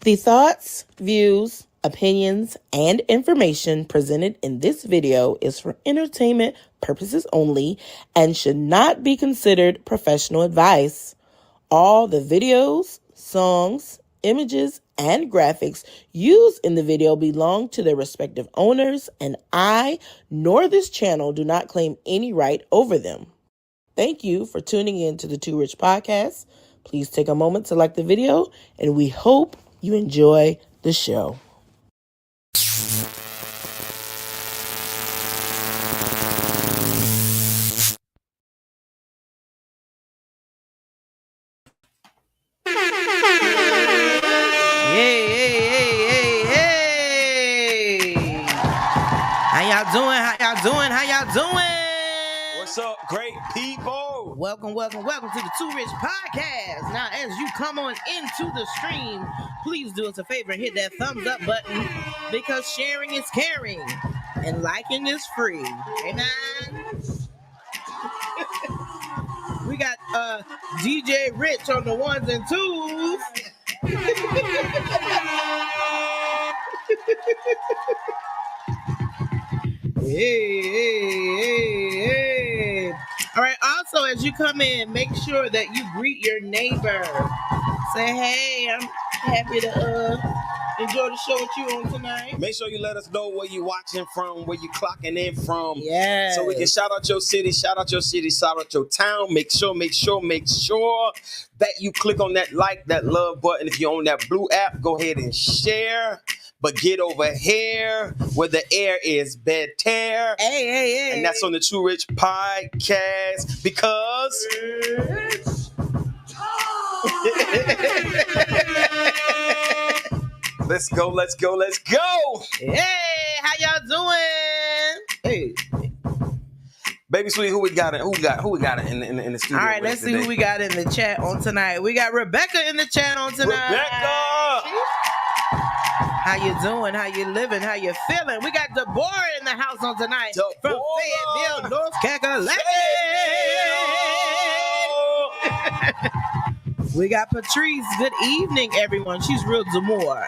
The thoughts, views, opinions, and information presented in this video is for entertainment purposes only and should not be considered professional advice. All the videos, songs, images, and graphics used in the video belong to their respective owners, and I nor this channel do not claim any right over them. Thank you for tuning in to the Too Rich Podcast. Please take a moment to like the video, and we hope you enjoy the show. Hey. How y'all doing? What's up, great people? Welcome to the Too Rich Podcast. Now, as you come on into the stream, please do us a favor and hit that thumbs up button because sharing is caring and liking is free. Amen. We got DJ Rich on the ones and twos. Hey. All right, also, as you come in, make sure that you greet your neighbor. Say, hey, I'm happy to enjoy the show with you on tonight. Make sure you let us know where you watching from, where you clocking in from. Yeah. So we can shout out your city, shout out your town. Make sure that you click on that like, that love button. If you're on that blue app, go ahead and share. But get over here where the air is better. Hey. And that's on the Too Rich Podcast because Let's go. Hey, how y'all doing? Hey. Baby Sweet, who we got in the studio? All right, let's see who we got in the chat on tonight. We got Rebecca in the chat on tonight. Rebecca! How you doing? How you living? How you feeling? We got Deborah in the house on tonight from Fayetteville, North Carolina. We got Patrice. Good evening, everyone. She's real demure.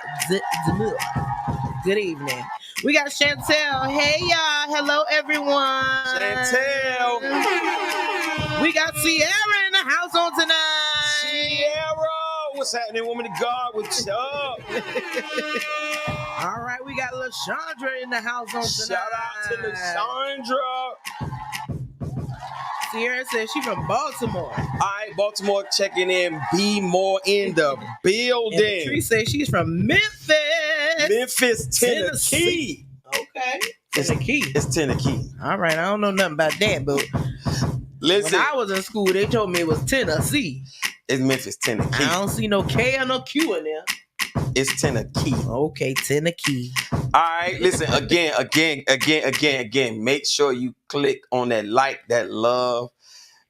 Good evening. We got Chantel. Hey, y'all. Hello, everyone. Chantel. We got Sierra in the house on tonight. Sierra. What's happening, woman of God? What's up? All right, we got LaShondra in the house on tonight. Shout out to LaShondra. Sierra says she's from Baltimore. All right, Baltimore checking in. Be more in the building. And Patrice says she's from Memphis, Tennessee. Okay. Tennessee. It's Tennessee. All right, I don't know nothing about that, but listen, when I was in school, they told me it was Tennessee. It's Memphis, Tennessee. I don't see no K or no Q in there. It's Tennessee. Okay, Tennessee. All right, listen, again. Make sure you click on that like, that love,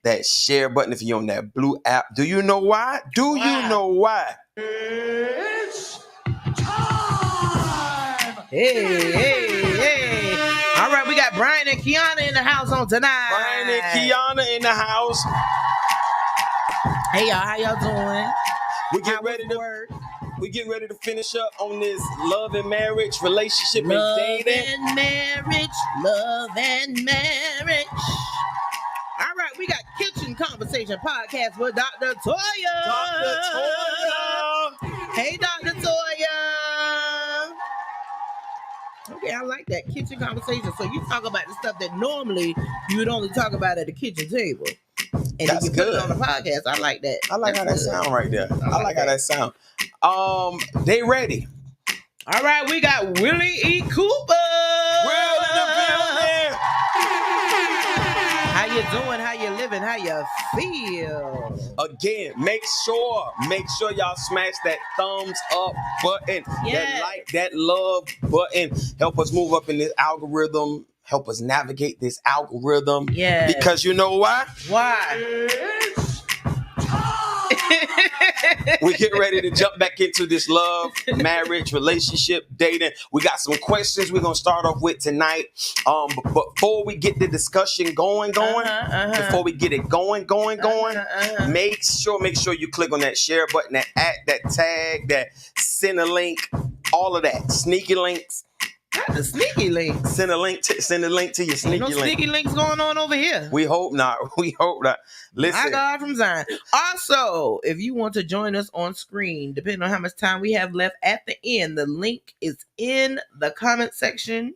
that share button if you're on that blue app. Do you know why? You know why? It's time! Hey. All right, we got Brian and Kiana in the house on tonight. Brian and Kiana in the house. Hey, y'all, how y'all doing? We get ready to finish up on this love and marriage, relationship and dating. Love and marriage. All right, we got Kitchen Conversation Podcast with Dr. Toya. Hey, Dr. Toya. Okay, I like that. Kitchen Conversation. So you talk about the stuff that normally you would only talk about at the kitchen table. And That's then you put good. it on the podcast. I like that. I like how that sound right there. I like how that sound. They ready. All right, we got Willie E. Cooper. Will in the building. How you doing? How you living? How you feel? Again, make sure y'all smash that thumbs up button, that like, that love button. Help us move up in this algorithm. Help us navigate this algorithm. Yeah. Because you know why? Why? It's time! We get ready to jump back into this love, marriage, relationship, dating. We got some questions we're gonna start off with tonight. But before we get the discussion going, before we get it going, make sure you click on that share button, that tag, that send a link, all of that. Sneaky links. Not the sneaky links. Send a link to your sneaky Ain't no link. sneaky links going on over here. We hope not. Listen. My God from Zion. Also, if you want to join us on screen, depending on how much time we have left at the end, the link is in the comment section.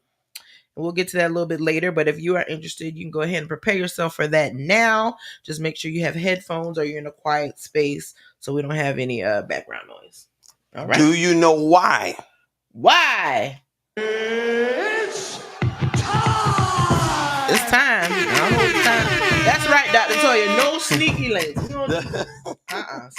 And we'll get to that a little bit later. But if you are interested, you can go ahead and prepare yourself for that now. Just make sure you have headphones or you're in a quiet space so we don't have any background noise. All right. Do you know why? Why? It's time. It's time. I don't know it's time. That's right, Dr. Toya. No sneaky links.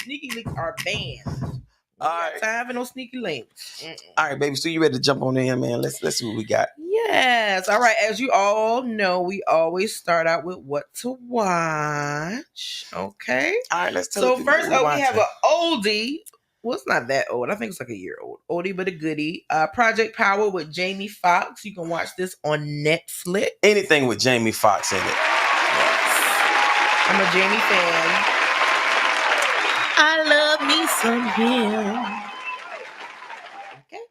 Sneaky links are banned. All right. Time for no sneaky links. All right, baby. So you ready to jump on in, man? Let's see what we got. Yes. All right. As you all know, we always start out with what to watch. Okay. All right, let's tell So the people first what up, we're we have watching. an oldie. Well, it's not that old. I think it's like a year old. Oldie but a goodie. Project Power with Jamie Foxx. You can watch this on Netflix. Anything with Jamie Foxx in it. I'm a Jamie fan. I love me some him. Okay.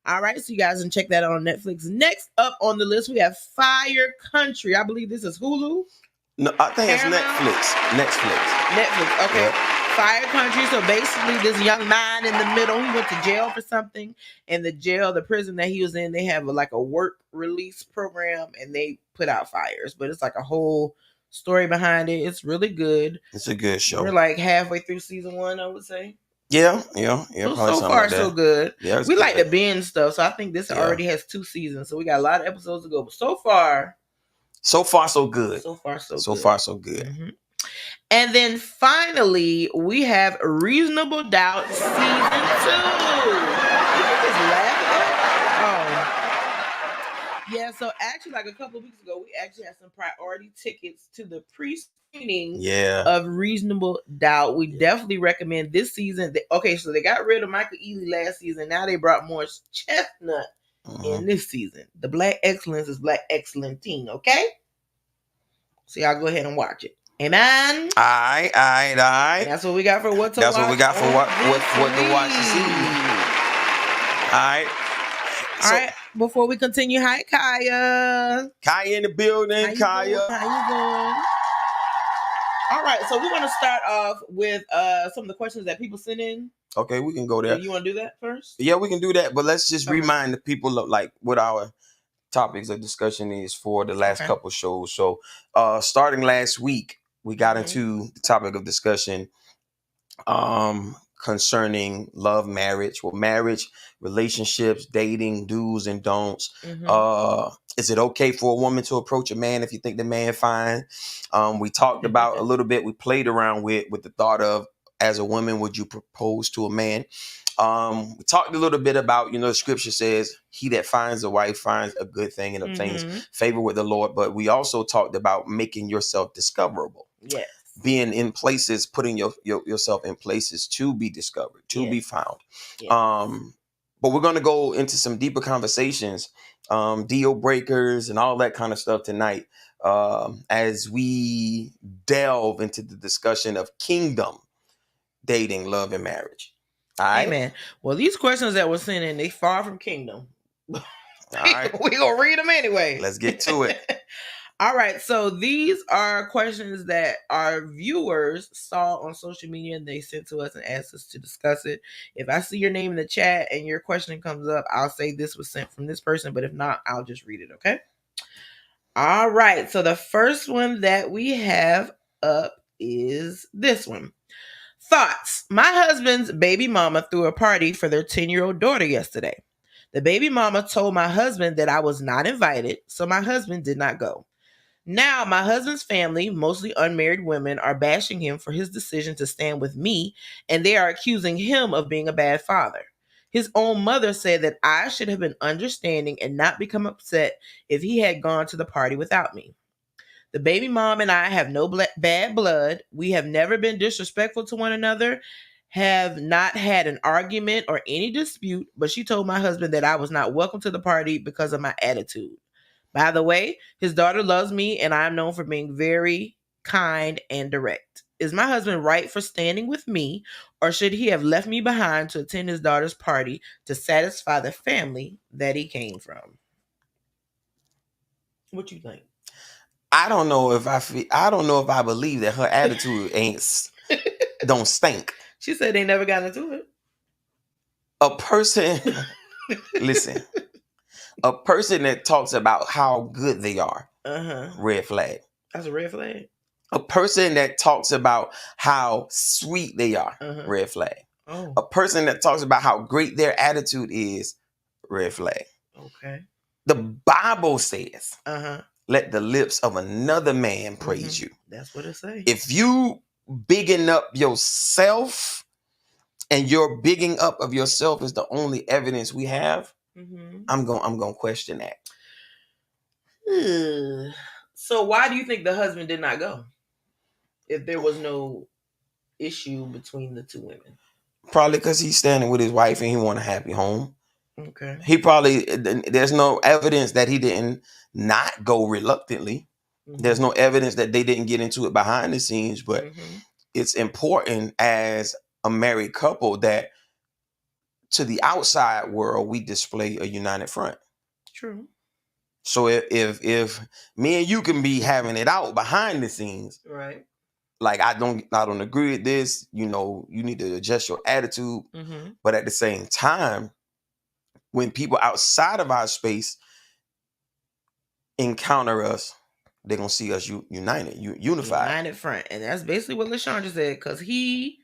All right, so you guys can check that out on Netflix. Next up on the list, we have Fire Country. I believe this is Hulu. No, I think Paramount? it's Netflix. Okay. Yeah. Fire Country. So basically, this young man in the middle, he went to jail for something. And the prison that he was in, they have a work release program, and they put out fires. But it's like a whole story behind it. It's really good. It's a good show. We're like halfway through season 1, I would say. Yeah. So Probably far, something like so that. good. Yeah, it's We like good. to binge stuff, so I think this already has 2 seasons. So we got a lot of episodes to go. But so far, So far, so good. so So far, so good. Mhm. And then finally, we have Reasonable Doubt season 2. You can just laugh at that. Yeah, so actually, like a couple of weeks ago, we actually had some priority tickets to the pre-screening Yeah. of Reasonable Doubt. We definitely recommend this season. Okay, so they got rid of Michael Ealy last season. Now they brought Morris Chestnut in this season. The Black Excellence is Black Excellentine, okay? So y'all go ahead and watch it. Amen. All right. That's what we got for what to watch. That's what we got for what to watch this evening. All right. All right. Before we continue, hi Kaya. Kaya in the building. How you doing? All right. So we're gonna start off with some of the questions that people sent in. Okay, we can go there. You want to do that first? Yeah, we can do that. But let's just remind the people of what our topics of discussion is for the last couple shows. So starting last week, we got into the topic of discussion concerning love, marriage, relationships, dating, do's and don'ts. Is it okay for a woman to approach a man if you think the man fine? We talked about a little bit, we played around with the thought of, as a woman, would you propose to a man? We talked a little bit about, the scripture says, he that finds a wife finds a good thing and obtains favor with the Lord. But we also talked about making yourself discoverable. Yes. Being in places, putting yourself in places to be discovered, to be found. Yes. But we're going to go into some deeper conversations, deal breakers and all that kind of stuff tonight, as we delve into the discussion of kingdom, dating, love, and marriage. All right. Amen. Well, these questions that we're sending in, they far from kingdom. All right. We're going to read them anyway. Let's get to it. All right. So these are questions that our viewers saw on social media and they sent to us and asked us to discuss it. If I see your name in the chat and your question comes up, I'll say this was sent from this person. But if not, I'll just read it. Okay. All right. So the first one that we have up is this one. Thoughts. My husband's baby mama threw a party for their 10-year-old daughter yesterday. The baby mama told my husband that I was not invited, so my husband did not go. Now, my husband's family, mostly unmarried women, are bashing him for his decision to stand with me, and they are accusing him of being a bad father. His own mother said that I should have been understanding and not become upset if he had gone to the party without me. The baby mom and I have no bad blood. We have never been disrespectful to one another, have not had an argument or any dispute, but she told my husband that I was not welcome to the party because of my attitude. By the way, his daughter loves me and I am known for being very kind and direct. Is my husband right for standing with me, or should he have left me behind to attend his daughter's party to satisfy the family that he came from? What you think? I don't know if I believe that her attitude don't stink. She said they never got into it. A person, listen, a person that talks about how good they are, red flag. That's a red flag. A person that talks about how sweet they are, red flag. Oh. A person that talks about how great their attitude is, red flag. Okay. The Bible says, let the lips of another man praise you. That's what it says. If you bigging up yourself and your bigging up of yourself is the only evidence we have, I'm gonna question that. So why do you think the husband did not go? If there was no issue between the two women? Probably because he's standing with his wife and he want a happy home. Okay. He probably, there's no evidence that he didn't not go reluctantly. There's no evidence that they didn't get into it behind the scenes, but it's important as a married couple that to the outside world, we display a united front. True. So if me and you can be having it out behind the scenes, right? Like I don't agree with this, you need to adjust your attitude. But at the same time, when people outside of our space encounter us, they're gonna see us united, unified. United front. And that's basically what LaShondra said, because he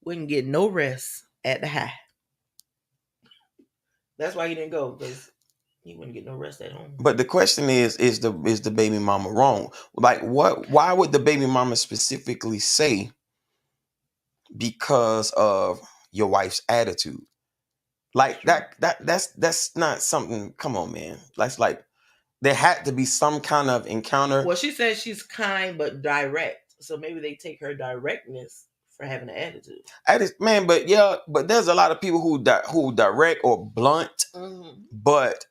wouldn't get no rest at the high. That's why he didn't go, because he wouldn't get no rest at home. But the question is the baby mama wrong? Like why would the baby mama specifically say because of your wife's attitude? Like that's not something, come on, man. That's like there had to be some kind of encounter. Well, she said she's kind but direct. So maybe they take her directness for having an attitude. But there's a lot of people who direct or blunt, but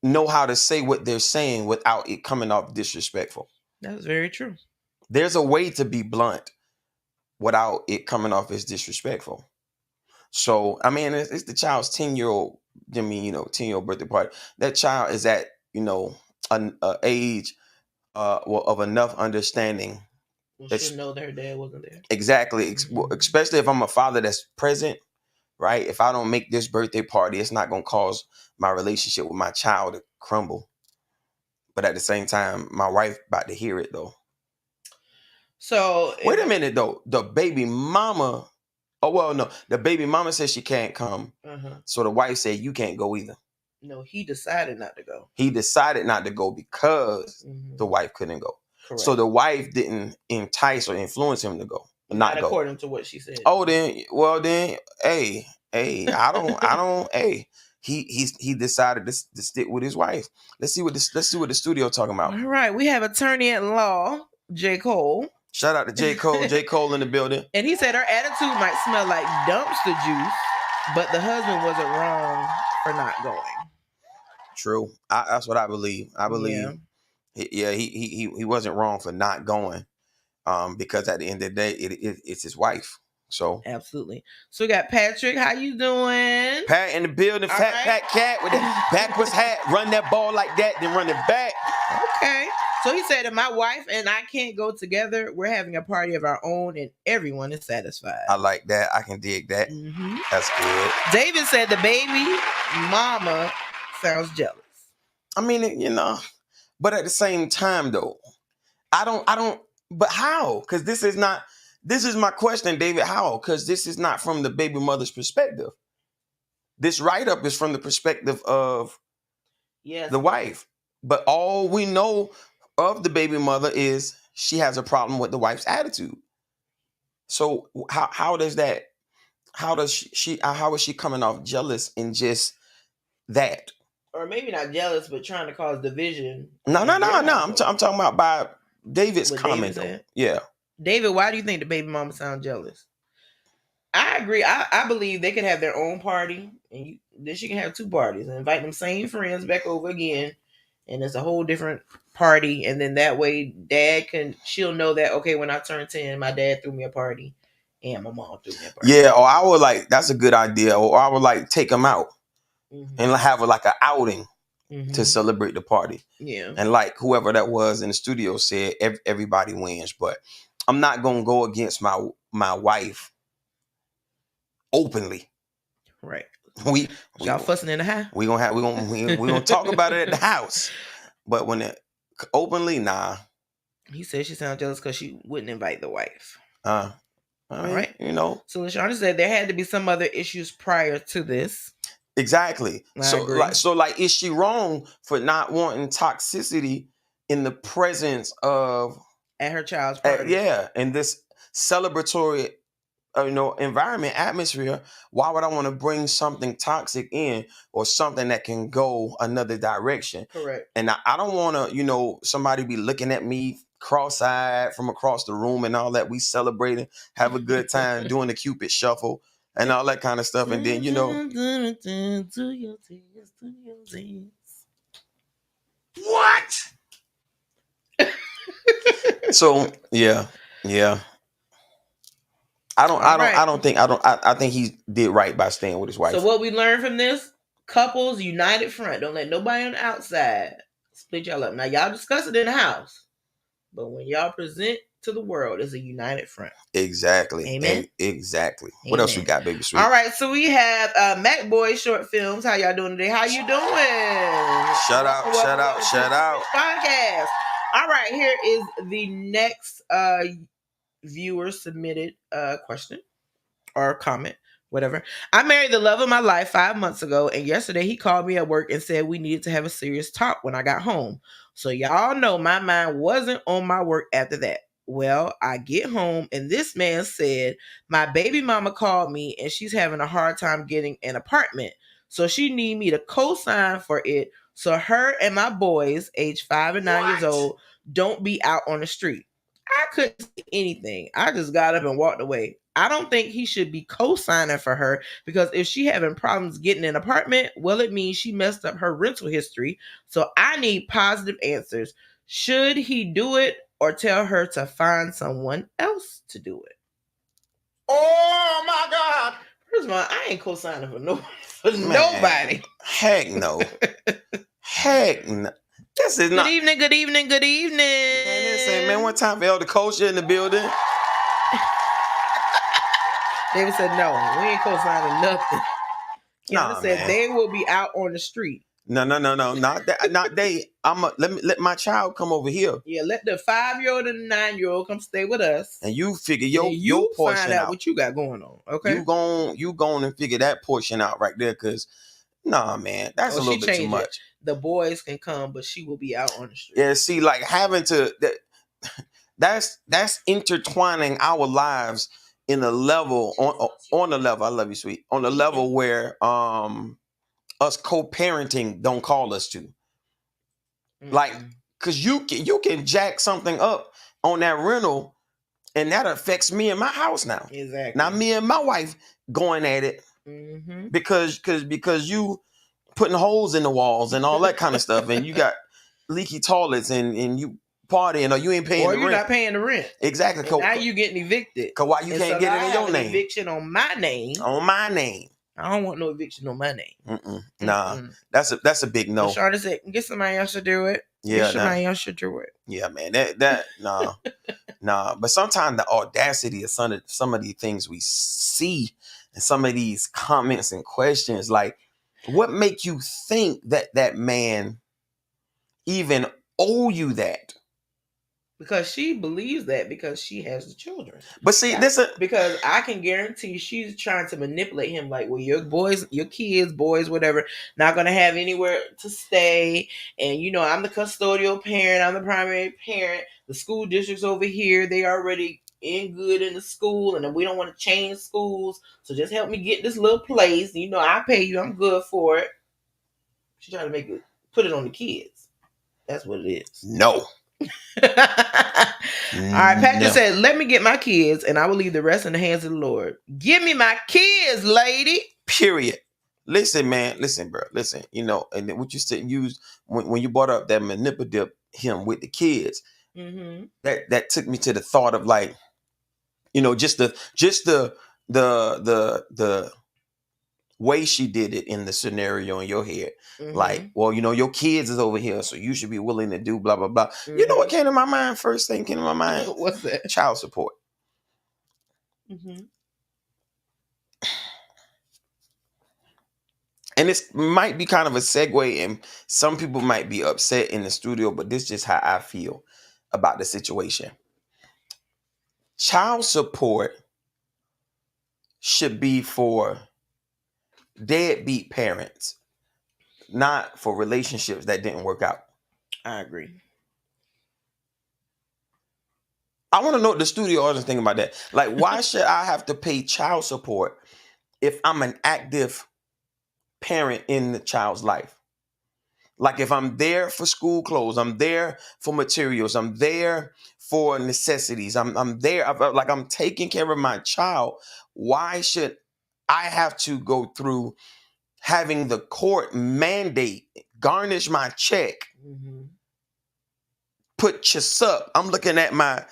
know how to say what they're saying without it coming off disrespectful. That's very true. There's a way to be blunt without it coming off as disrespectful. So, I mean, it's the child's 10-year-old, 10-year-old birthday party. That child is at, an age of enough understanding. Should know their dad wasn't there. Exactly. Especially if I'm a father that's present, right? If I don't make this birthday party, it's not going to cause my relationship with my child to crumble. But at the same time, my wife about to hear it, though. So wait a minute, though. The baby mama... Oh, well, no. The baby mama says she can't come. So the wife said, you can't go either. No, he decided not to go. He decided not to go because the wife couldn't go. Correct. So the wife didn't entice or influence him to go. Not go. According to what she said. Oh, then, hey, I don't, hey. He decided to stick with his wife. Let's see what the studio talking about. All right. We have attorney at law, J. Cole. Shout out to J. Cole. J. Cole in the building. And he said her attitude might smell like dumpster juice, but the husband wasn't wrong for not going. True. That's what I believe. I believe, he wasn't wrong for not going, because at the end of the day, it's his wife. So absolutely. So we got Patrick. How you doing? Pat in the building. Fat cat with the backwards hat. Run that ball like that, then run it back. Okay. So he said, if my wife and I can't go together, we're having a party of our own and everyone is satisfied. I like that. I can dig that. That's good. David said the baby mama sounds jealous. I mean, but at the same time, though, I don't, but how? Because this is my question, David. How? Because this is not from the baby mother's perspective. This write-up is from the perspective of the wife. But all we know of the baby mother is she has a problem with the wife's attitude. So how is she coming off jealous in just that? Or maybe not jealous, but trying to cause division. No. I'm talking about by David's comment. Yeah. David, why do you think the baby mama sounds jealous? I agree. I believe they could have their own party, and then she can have two parties and invite them same friends back over again, and it's a whole different party. And then that way, she'll know that okay, when I turn 10, my dad threw me a party, and my mom threw me a party. Yeah, or I would like that's a good idea. Or I would like take them out and have like an outing to celebrate the party. Yeah, and like whoever that was in the studio said, everybody wins. But I'm not gonna go against my wife openly. right. We Y'all fussing in the house. We gonna talk about it at the house. But when it openly, nah. He said she sounded jealous because she wouldn't invite the wife. I mean, All right. You know. So LaShawna said there had to be some other issues prior to this. Exactly. I agree. Like, is she wrong for not wanting toxicity in the presence of at her child's party? In this celebratory, environment, atmosphere. Why would I want to bring something toxic in or something that can go another direction? Correct. And I don't want to, somebody be looking at me cross-eyed from across the room and all that. We celebrating, have a good time, doing the Cupid shuffle and all that kind of stuff. And then, what? So yeah. I think he did right by staying with his wife. So what we learned from this: couples united front. Don't let nobody on the outside split y'all up. Now y'all discuss it in the house, but when y'all present to the world, it's a united front. Exactly. Amen. Exactly. Amen. What else we got, baby sweet? All right, so we have Mac Boy Short Films. How y'all doing today? How you doing? Shout out. Podcast. All right, here is the next viewer submitted question or comment, whatever. I married the love of my life 5 months ago, and yesterday he called me at work and said we needed to have a serious talk when I got home. So y'all know my mind wasn't on my work after that. Well, I get home and this man said my baby mama called me and she's having a hard time getting an apartment. So she need me to co-sign for it so her and my boys, age 5 and 9 years old, don't be out on the street. I couldn't say anything. I just got up and walked away. I don't think he should be co-signing for her because if she having problems getting an apartment, well, it means she messed up her rental history. So I need positive answers. Should he do it or tell her to find someone else to do it? Oh my God! First of all, I ain't co-signing for nobody. Heck no. Heck no. This is Good evening. Man, one time for Elder Kosher in the building. David said, no, we ain't co-signing nothing. Kiana said man. They will be out on the street. No, not that. Not they. Let my child come over here. Yeah, let the 5-year-old and the 9-year-old come stay with us, and you figure your portion find out what you got going on. Okay, you going and figure that portion out right there, because nah, man, that's a little bit too much. The boys can come, but she will be out on the street. Yeah, see, like having to that's intertwining our lives in a level on the level. I love you, sweet. On the level where us co-parenting don't call us to. Like, cause you can jack something up on that rental, and that affects me and my house now. Exactly. Now me and my wife going at it because you putting holes in the walls and all that kind of stuff, and you got leaky toilets and you partying or you ain't paying the rent. Or you're not paying the rent. Exactly. Now you getting evicted. Cause why you can't get it in your name? Eviction on my name. On my name. I don't want no eviction on my name. Nah, that's a big no. Charlotte said, get somebody else to do it. Yeah, somebody else should do it. Yeah, man. That nah. But sometimes the audacity of some of these things we see and some of these comments and questions, like, what make you think that man even owe you that? Because she believes that because she has the children. But see, because I can guarantee she's trying to manipulate him. Like, well, your kids, boys, whatever, not gonna have anywhere to stay. And I'm the custodial parent. I'm the primary parent. The school district's over here. They already in the school, and then we don't want to change schools. So just help me get this little place. I pay you. I'm good for it. She's trying to put it on the kids. That's what it is. No. All right, Patrick No. said, "Let me get my kids, and I will leave the rest in the hands of the Lord. Give me my kids, lady." Period. Listen, man. Listen, bro. Listen. You know, and then what you said, use when you brought up that manipulative him with the kids, Mm-hmm. that took me to the thought of like, you know, just the way she did it in the scenario in your head. Mm-hmm. Like, well, you know, your kids is over here, so you should be willing to do blah blah blah. You know what came to my mind? First thing came to my mind: What's that? child support. Mm-hmm. And this might be kind of a segue, and some people might be upset in the studio, but this is just how I feel about the situation. Child support should be for deadbeat parents, not for relationships that didn't work out. I agree. I want to know what the studio audience think about that. Like, why should I have to pay child support if I'm an active parent in the child's life? Like, if I'm there for school clothes, I'm there for materials, I'm there for necessities, I'm there, like I'm taking care of my child. Why should I have to go through having the court mandate, garnish my check, Mm-hmm. put Chasup? I'm looking at my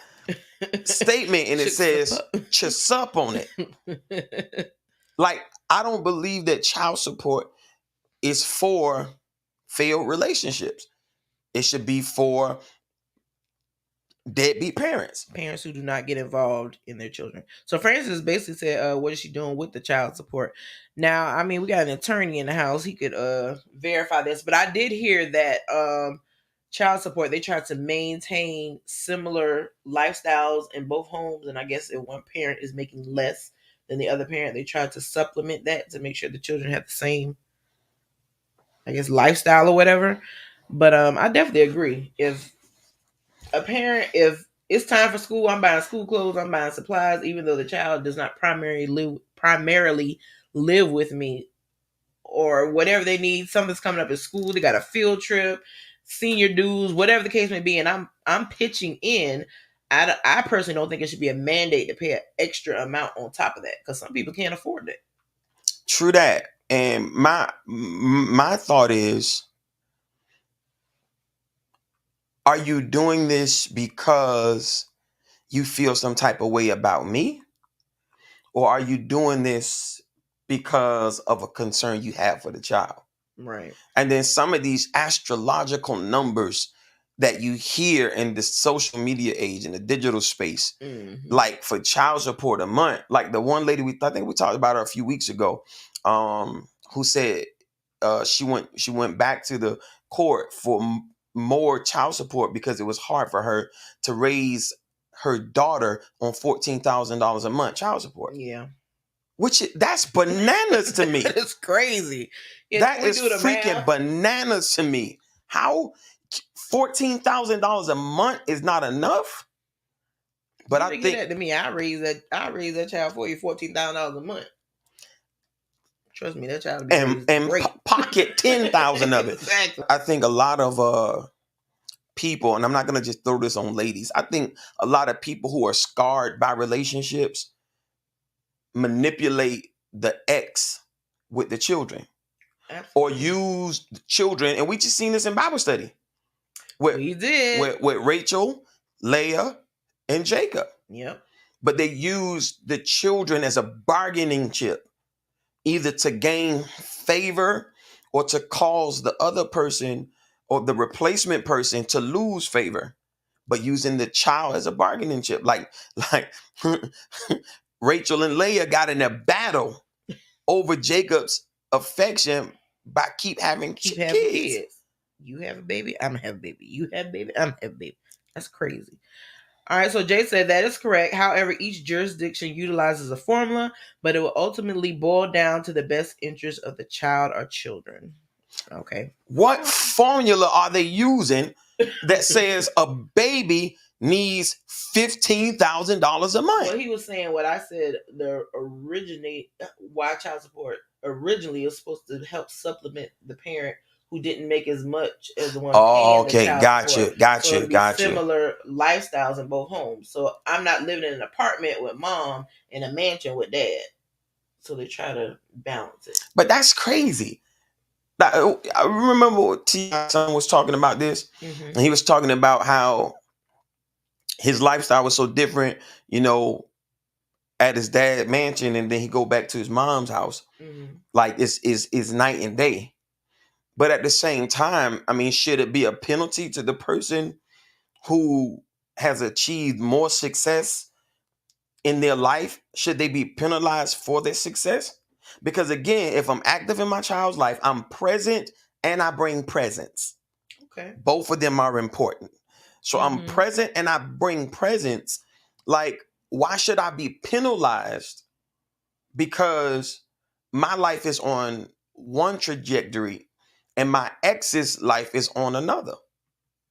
statement and it says Chasup on it. Like, I don't believe that child support is for failed relationships. It should be for deadbeat parents. Parents who do not get involved in their children. So Francis basically said, what is she doing with the child support? Now, I mean, we got an attorney in the house. He could verify this, but I did hear that child support, they try to maintain similar lifestyles in both homes. And I guess if one parent is making less than the other parent, they try to supplement that to make sure the children have the same, I guess, lifestyle or whatever. But I definitely agree. If it's time for school, I'm buying school clothes, I'm buying supplies, even though the child does not primarily live with me, or whatever they need. Something's coming up at school, they got a field trip, senior dues, whatever the case may be, and I'm pitching in. I personally don't think it should be a mandate to pay an extra amount on top of that, because some people can't afford it. True that. And my thought is, are you doing this because you feel some type of way about me? Or are you doing this because of a concern you have for the child? Right. And then some of these astrological numbers that you hear in the social media age, in the digital space, like for child support a month, like the one lady I think we talked about her a few weeks ago, who said she went back to the court for more child support because it was hard for her to raise her daughter on $14,000 a month child support. Yeah. That's bananas to me. It's crazy. Yeah, that is freaking bananas to me. How $14,000 a month is not enough? But I think that to me, I raise that child for you $14,000 a month. Trust me, that child will be and pocket 10,000 of it. Exactly. I think a lot of people, and I'm not gonna just throw this on ladies, I think a lot of people who are scarred by relationships manipulate the ex with the children. Absolutely. Or use the children, and we just seen this in Bible study. We did with Rachel, Leah, and Jacob. Yep. But they used the children as a bargaining chip, either to gain favor or to cause the other person or the replacement person to lose favor, but using the child as a bargaining chip. Like Rachel and Leah got in a battle over Jacob's affection by having kids. You have a baby, I'm gonna have a baby. You have a baby, I'm gonna have a baby. That's crazy. All right, so Jay said that is correct. However, each jurisdiction utilizes a formula, but it will ultimately boil down to the best interest of the child or children. Okay. What formula are they using that says a baby needs $15,000 a month? Well, he was saying what I said. Why child support originally is supposed to help supplement the parent who didn't make as much as the one Oh, paying the okay, child support. gotcha, So it'll be gotcha. similar lifestyles in both homes. So I'm not living in an apartment with mom and a mansion with dad. So they try to balance it. But that's crazy. I remember T.I. son was talking about this, and he was talking about how his lifestyle was so different, you know, at his dad's mansion, and then he go back to his mom's house. Like it's night and day. But at the same time, I mean, should it be a penalty to the person who has achieved more success in their life? Should they be penalized for their success? Because again, if I'm active in my child's life, I'm present and I bring presents. Okay. Both of them are important. So I'm present and I bring presents. Like, why should I be penalized because my life is on one trajectory and my ex's life is on another?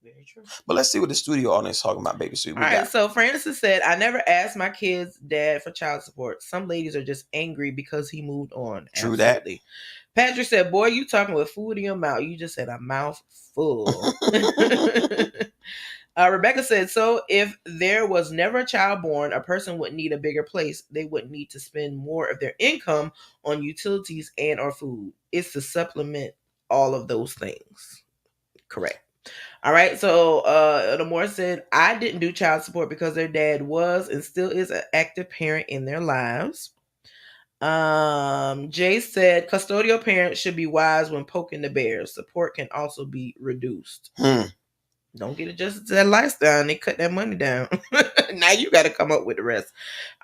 Very true. But let's see what the studio audience is talking about, baby. All right, so Francis said, I never asked my kid's dad for child support. Some ladies are just angry because he moved on. True Absolutely. That. Patrick said, boy, you talking with food in your mouth. You just said a mouthful. Rebecca said, so if there was never a child born, a person would need a bigger place. They would need to spend more of their income on utilities and or food. It's to supplement all of those things. Correct. All right, so Namor said, I didn't do child support because their dad was and still is an active parent in their lives. Jay said, custodial parents should be wise when poking the bears. Support can also be reduced. Don't get adjusted to that lifestyle and they cut that money down. Now you got to come up with the rest.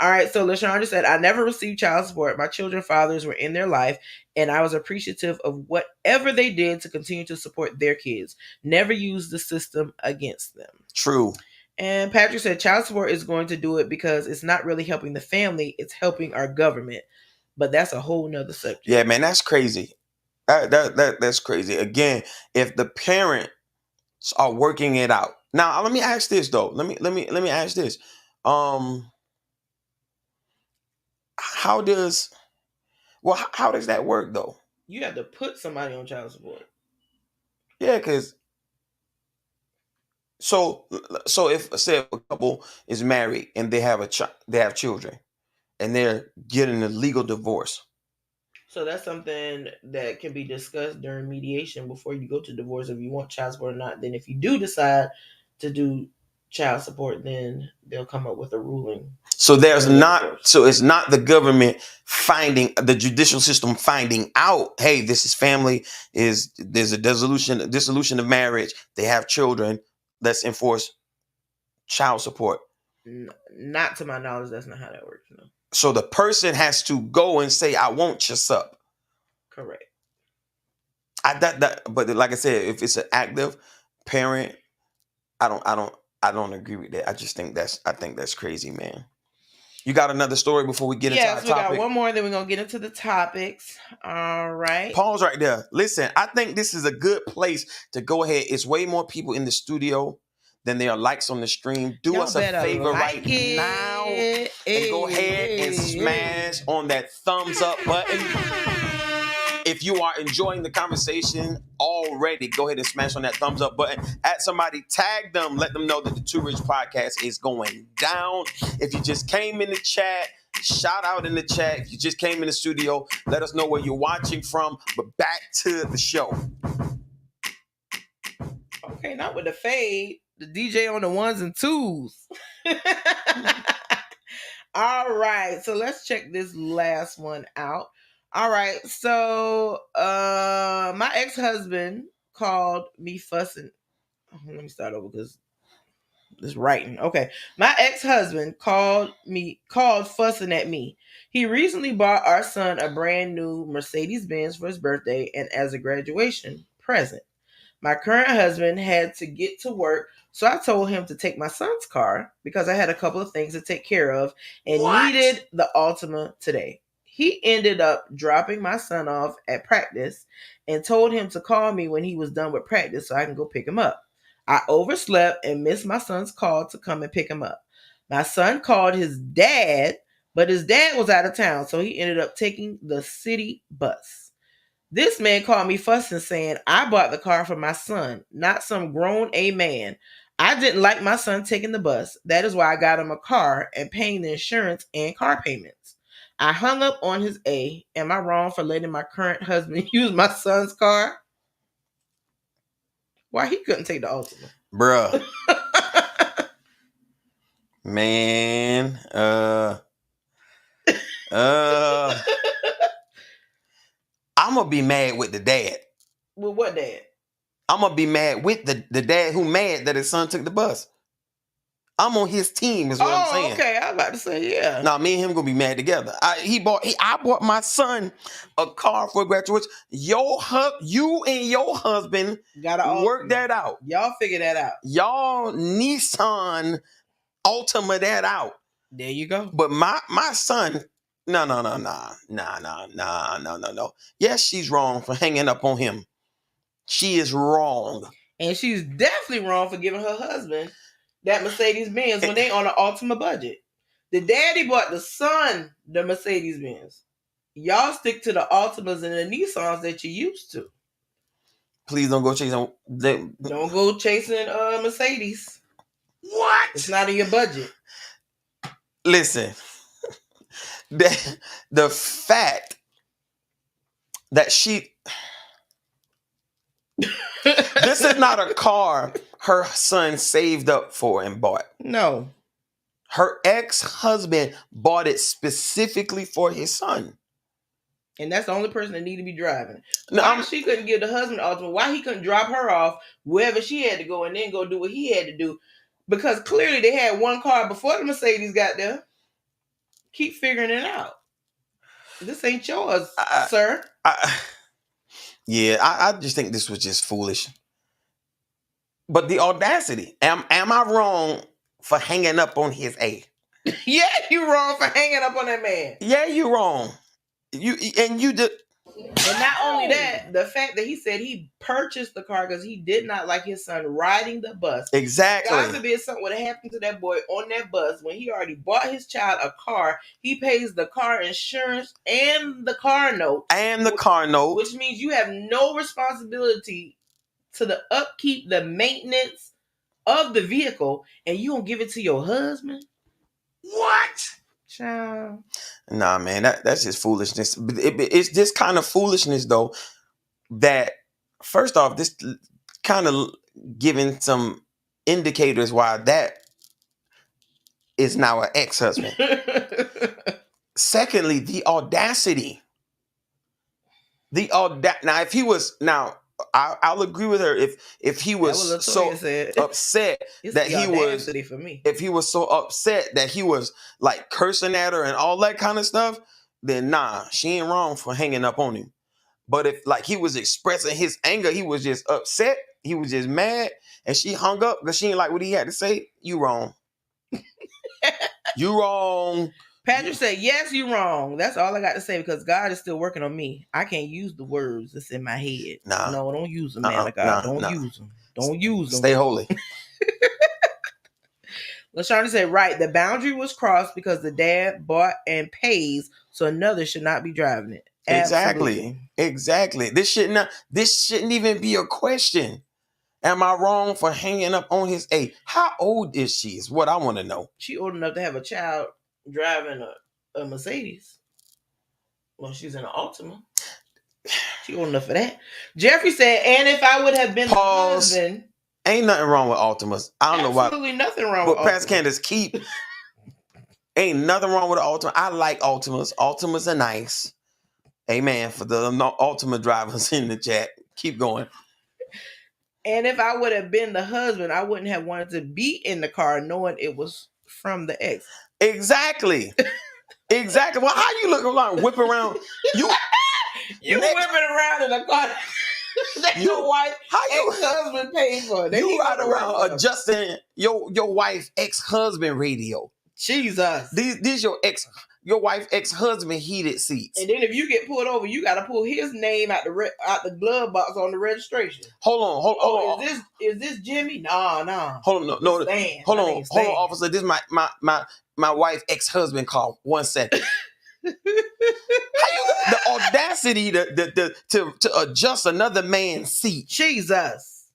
All right, so LaShondra said, I never received child support. My children's fathers were in their life, and I was appreciative of whatever they did to continue to support their kids. Never use the system against them. True. And Patrick said, child support is going to do it because it's not really helping the family. It's helping our government. But that's a whole nother subject. Yeah, man, that's crazy. That's crazy. Again, if the parent are working it out. Now, let me ask this though. Let me ask this. How does that work though? You have to put somebody on child support. Yeah, because so if say a couple is married and they have they have children and they're getting a legal divorce. So that's something that can be discussed during mediation before you go to divorce if you want child support or not. Then if you do decide to do child support, then they'll come up with a ruling. So it's not the government finding, the judicial system finding out, hey, this is family, there's a dissolution of marriage, they have children, let's enforce child support. Not to my knowledge, that's not how that works. No. So the person has to go and say, I want your sup. Correct. But like I said, if it's an active parent, I don't agree with that. I think that's crazy, man. You got another story before we get into our topic? Yes, we got one more, then we're going to get into the topics. All right. Pause right there. Listen, I think this is a good place to go ahead. It's way more people in the studio than there are likes on the stream. Do us a favor right now and go ahead and smash on that thumbs up button. If you are enjoying the conversation already, go ahead and smash on that thumbs up button. Add somebody, tag them, let them know that the Too Rich Podcast is going down. If you just came in the chat, shout out in the chat. If you just came in the studio, let us know where you're watching from. But back to the show. Okay, not with the fade. The DJ on the ones and twos. All right, so let's check this last one out. All right, so my ex-husband called me fussing. Let me start over because this writing. Okay, my ex-husband called fussing at me. He recently bought our son a brand new Mercedes-Benz for his birthday and as a graduation present. My current husband had to get to work, so I told him to take my son's car because I had a couple of things to take care of and needed the Altima today. He ended up dropping my son off at practice and told him to call me when he was done with practice so I can go pick him up. I overslept and missed my son's call to come and pick him up. My son called his dad, but his dad was out of town, so he ended up taking the city bus. This man called me fussing, saying I bought the car for my son, not some grown A man. I didn't like my son taking the bus. That is why I got him a car and paying the insurance and car payments. I hung up on his A. Am I wrong for letting my current husband use my son's car? Why he couldn't take the Altima? Bruh. Man, I'm gonna be mad with the dad. Well, what dad? I'm gonna be mad with the dad who mad that his son took the bus. I'm on his team, is what I'm saying. Okay. I was about to say, yeah. Now, me and him gonna be mad together. I bought my son a car for graduation. You and your husband Gotta work that out. Y'all figure that out. Y'all Nissan Altima that out. There you go. But my son, no. Yes, she's wrong for hanging up on him. She is wrong. And she's definitely wrong for giving her husband that Mercedes-Benz when they on an Altima budget. The daddy bought the son the Mercedes-Benz. Y'all stick to the Altimas and the Nissans that you used to. Please don't go chasing. Don't go chasing Mercedes. What? It's not in your budget. Listen, the fact that she... This is not a car her son saved up for and bought. No. Her ex-husband bought it specifically for his son. And that's the only person that need to be driving. No, Why she couldn't give the husband the Altima? Why he couldn't drop her off wherever she had to go and then go do what he had to do? Because clearly they had one car before the Mercedes got there. Keep figuring it out. This ain't yours, sir. I just think this was just foolish. But the audacity. Am I wrong for hanging up on his A? Yeah, you wrong for hanging up on that man. Yeah, you wrong. You did. And not only that, the fact that he said he purchased the car because he did not like his son riding the bus. Exactly. God forbid something would have happened to that boy on that bus when he already bought his child a car. He pays the car insurance and the car note. Which means you have no responsibility to the upkeep, the maintenance of the vehicle, and you don't give it to your husband? What? Child. Nah, man, that's just foolishness. It's this kind of foolishness, though, that first off, this kind of giving some indicators why that is now an ex-husband. Secondly, the audacity. Now, if he was I'll agree with her if he was so upset that he was for me. If he was so upset that he was like cursing at her and all that kind of stuff, then nah, she ain't wrong for hanging up on him. But if like he was expressing his anger, he was just upset, he was just mad, and she hung up because she didn't like what he had to say, you wrong. You wrong. Patrick said, yes, you're wrong. That's all I got to say because God is still working on me. I can't use the words that's in my head. Nah. No, don't use them, man of God. Don't use them. Don't use them. Stay holy. LaShawna said, right, the boundary was crossed because the dad bought and pays, so another should not be driving it. Absolutely. Exactly. This shouldn't even be a question. Am I wrong for hanging up on his A? How old is she is what I want to know. She old enough to have a child driving a Mercedes. Well, she's in an Altima. She old enough for that. Jeffrey said, and if I would have been the husband. Ain't nothing wrong with Altimas. I don't know why. Absolutely nothing wrong with Altimas. But Pastor Candace, ain't nothing wrong with the Altima. I like Altimas. Altimas are nice. Amen. For the Altima drivers in the chat. Keep going. And if I would have been the husband, I wouldn't have wanted to be in the car knowing it was from the ex. Exactly. Exactly. Well, how you looking like whip around? You whipping around in a car that your wife ex-husband paid for. You ride around adjusting your wife ex-husband radio. Jesus. These your wife ex-husband heated seats. And then if you get pulled over, you got to pull his name out the glove box on the registration. Hold on. Is this Jimmy? Nah. Hold on, no. Hold on, officer. This is my wife ex-husband call. 1 second. The audacity to adjust another man's seat. Jesus.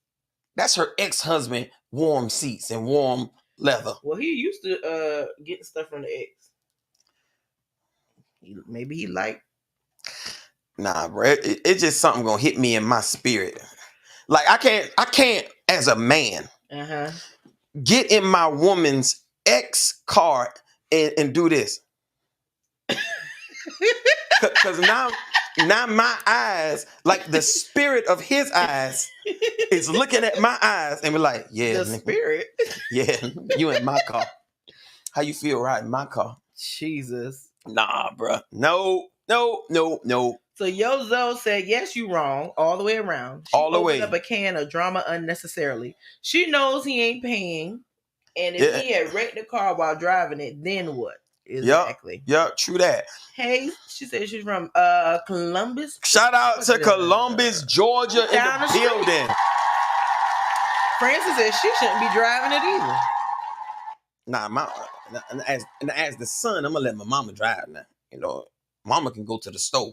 That's her ex-husband. Warm seats and warm leather. Well, he used to get stuff from the ex. Maybe he liked. Nah, bro. It's just something gonna hit me in my spirit. Like I can't as a man get in my woman's ex car and do this. Cause now my eyes, like the spirit of his eyes, is looking at my eyes and be like, yeah, the spirit. Yeah, you in my car. How you feel riding my car? Jesus. Nah, bro. No. So Yozo said, yes, you wrong, all the way around. She All the way. opened up a can of drama unnecessarily. She knows he ain't paying. And if he had wrecked the car while driving it, then what? Exactly. Yep, true that. Hey, she said she's from Columbus. Shout out to Columbus, Georgia in the building. Francis said she shouldn't be driving it either. Nah, as the son, I'm gonna let my mama drive now. You know, mama can go to the store.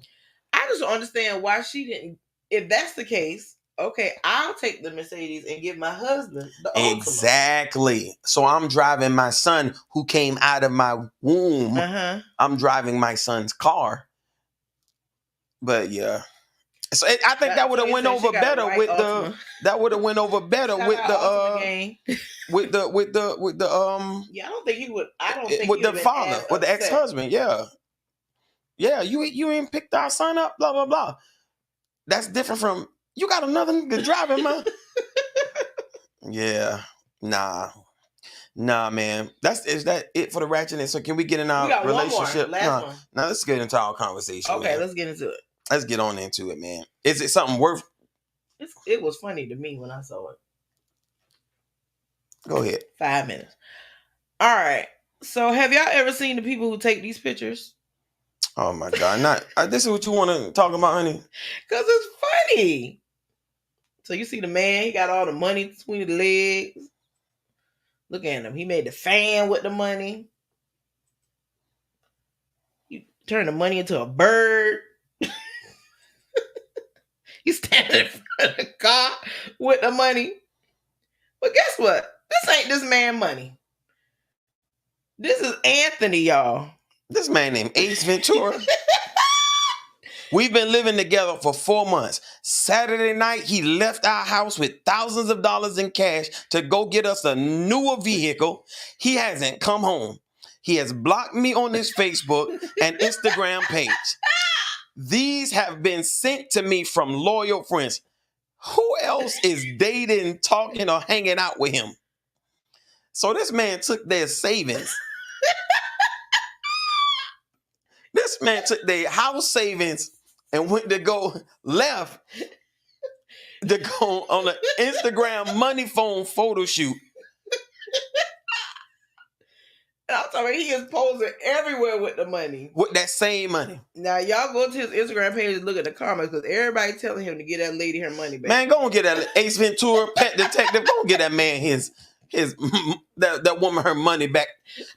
I just don't understand why she didn't. If that's the case, okay, I'll take the Mercedes and give my husband the Ultima. Exactly. So I'm driving my son who came out of my womb. I'm driving my son's car. But yeah. So I think that would have went over better with the. That would have went over better with the with the Yeah, I don't think he would. I don't think with the father, with the ex-husband. Yeah, you ain't picked our son up. Blah blah blah. That's different from you got another nigga driving, man. Yeah, nah, man. Is that it for the ratchetness? So can we get in our relationship? Now let's get into our conversation. Okay, man. Let's get into it. Let's get on into it, man. Is it something worth? It was funny to me when I saw it. Go ahead. 5 minutes. All right. So have y'all ever seen the people who take these pictures? Oh my God. This is what you want to talk about, honey? Because it's funny. So you see the man, he got all the money between the legs. Look at him. He made the fan with the money. He turned the money into a bird. He's standing in front of the car with the money. But guess what? This ain't this man money. This is Anthony, y'all. This man named Ace Ventura. We've been living together for 4 months. Saturday night, he left our house with thousands of dollars in cash to go get us a newer vehicle. He hasn't come home. He has blocked me on his Facebook and Instagram page. These have been sent to me from loyal friends. Who else is dating, talking, or hanging out with him? So this man took their savings. This man took their house savings and went to go left to go on an Instagram money phone photo shoot. I'm talking, he is posing everywhere with the money. With that same money. Now, y'all go to his Instagram page and look at the comments because everybody telling him to get that lady her money back. Man, go and get that Ace Ventura pet detective. Go and get that man that woman her money back.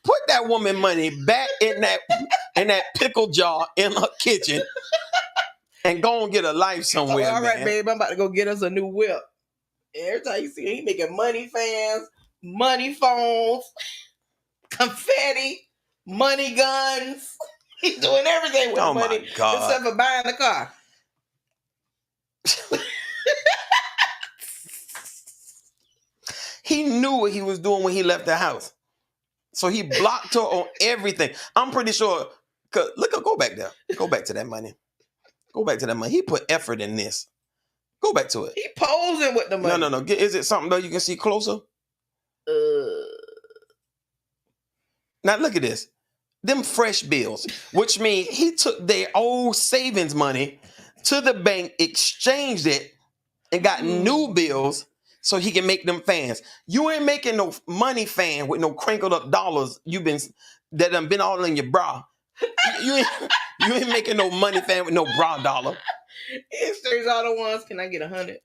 Put that woman money back in that pickle jar in her kitchen and go and get a life somewhere. All right, man. babe, I'm about to go get us a new whip. Every time you see him, he making money fans, money phones, confetti, money guns. He's doing everything with money except for buying the car. He knew what he was doing when he left the house. So he blocked her on everything. I'm pretty sure. Go back there. Go back to that money. Go back to that money. He put effort in this. Go back to it. He posing with the money. No. Is it something that you can see closer? Now look at this. Them fresh bills, which means he took their old savings money to the bank, exchanged it, and got new bills so he can make them fans. You ain't making no money fan with no crinkled up dollars that done been all in your bra. You ain't making no money fan with no bra dollar. He exchanged all the ones. Can I get 100?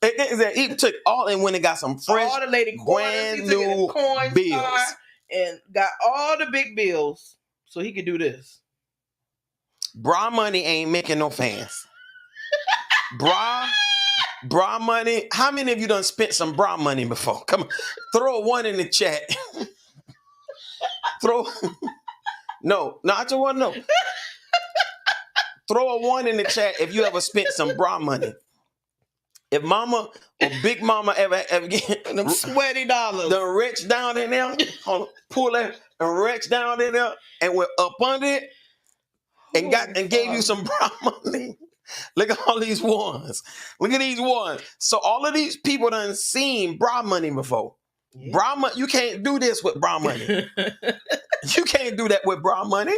He took all and went and got some fresh, all the lady brand new bills. And got all the big bills so he could do this. Bra money ain't making no fans. Bra money. How many of you done spent some bra money before? Come on, throw a 1 in the chat. No, I just want to know. Throw a 1 in the chat if you ever spent some bra money. If mama or big mama ever get them sweaty dollars, the reach down in there, pull that and reach down in there and went up under it and gave you some bra money. Look at all these ones. Look at these ones. So all of these people done seen bra money before. Yeah. Bra money, you can't do this with bra money. You can't do that with bra money.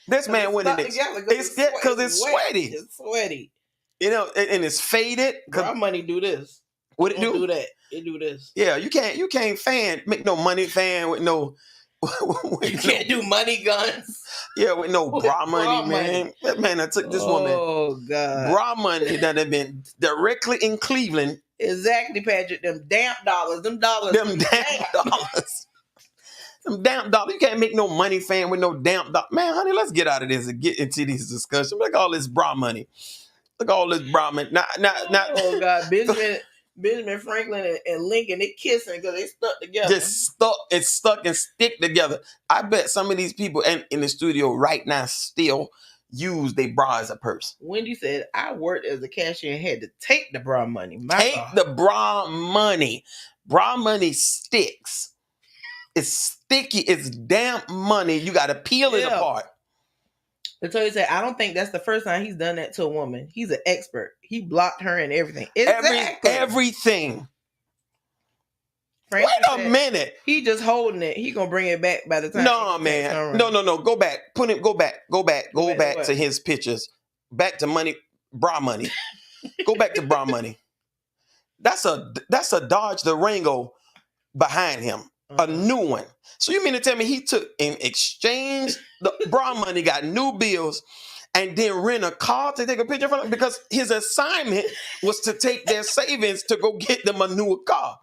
This man went in it. It's because it's sweaty. It's sweaty. You know, and it's faded. Bra money do this. What it do? Do that. It do this. Yeah, you can't make no money fan with no. You can't do money guns. Yeah, with no bra money, man. That man that took this woman. Oh God. Bra money that have been directly in Cleveland. Exactly, Patrick. Them damp dollars. Them dollars. Them damp dollars. Them damp dollars. You can't make no money fan with no damp dollars. Man, honey, let's get out of this and get into these discussions. Look at all this bra money. Look at all this bra money. Oh God, Benjamin Franklin and Lincoln, they kissing because they stuck together. It's stuck and stick together. I bet some of these people in the studio right now still use their bra as a purse. Wendy said, I worked as a cashier and had to take the bra money. The bra money. Bra money sticks. It's sticky. It's damp money. You got to peel it apart. So he said, I don't think that's the first time he's done that to a woman. He's an expert. He blocked her and everything. Exactly. Everything. Frank Wait a minute. He just holding it. He gonna bring it back by the time. No, man. No. Go back. Go back to his pictures. Back to money. Bra money. Go back to bra money. That's a Dodge Durango behind him. A new one. So you mean to tell me he took in exchange the bra money, got new bills, and then rent a car to take a picture from him? Because his assignment was to take their savings to go get them a newer car.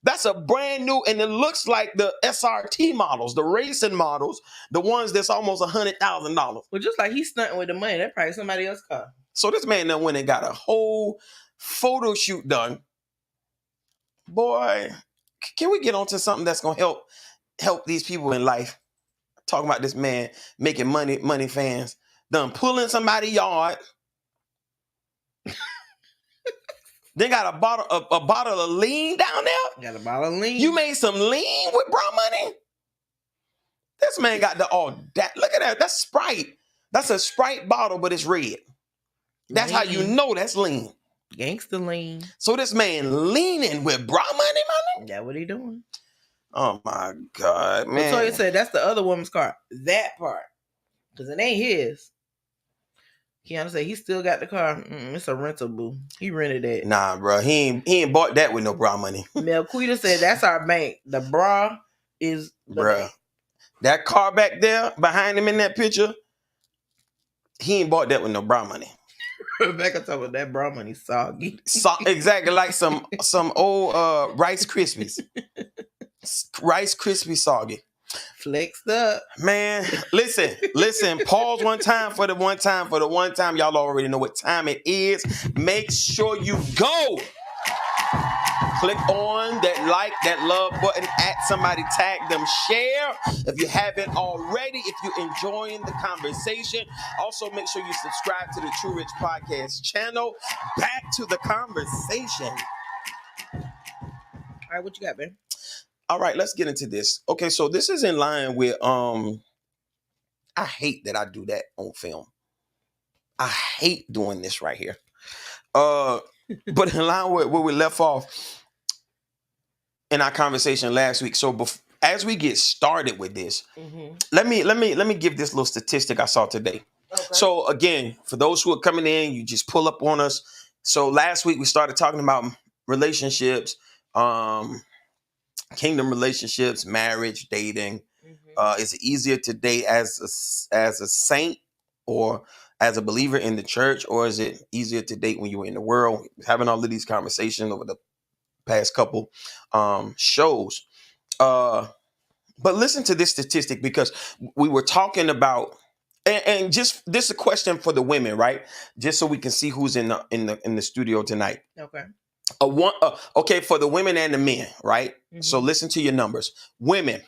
That's a brand new, and it looks like the SRT models, the racing models, the ones that's almost $100,000. Well, just like he's stunting with the money, that's probably somebody else's car. So this man then went and got a whole photo shoot done. Boy, can we get on to something that's gonna help these people in life? Talking about this man making money fans done pulling somebody's yard. They got a bottle of lean down there. Got a bottle of lean. You made some lean with bra money. This man got that. Look at that. That's Sprite. That's a Sprite bottle, but it's red. That's how you know that's lean. Gangsta lean. So this man leaning with bra money. That's what he doing. Oh my God, man. So he said that's the other woman's car. That part. Because it ain't his. Keanu said he still got the car. It's a rental, boo. He rented that. Nah, bro. He ain't bought that with no bra money. Melquita said that's our bank. The bra is the bank. That car back there behind him in that picture, he ain't bought that with no bra money. Rebecca talking about that bra money soggy. Exactly like some old Rice Krispies. Rice Krispies soggy. Flexed up. Man, listen. Pause one time for the one time. Y'all already know what time it is. Make sure you go. Click on that like, that love button, at somebody, tag them, share. If you haven't already, if you're enjoying the conversation, also make sure you subscribe to the True Rich Podcast channel. Back to the conversation. All right, what you got, man? All right, let's get into this. Okay, so this is in line with, I hate that I do that on film. I hate doing this right here. But in line with where we left off in our conversation last week. So as we get started with this, let me give this little statistic I saw today. Okay. So again, for those who are coming in, you just pull up on us. So last week we started talking about relationships, kingdom relationships, marriage, dating. Is it easier to date as a saint or as a believer in the church, or is it easier to date when you're in the world? Having all of these conversations over the past couple shows. But listen to this statistic, because we were talking about, And just this is a question for the women, right? Just so we can see who's in the studio tonight. Okay. Okay, for the women and the men, right? Mm-hmm. So listen to your numbers. Women,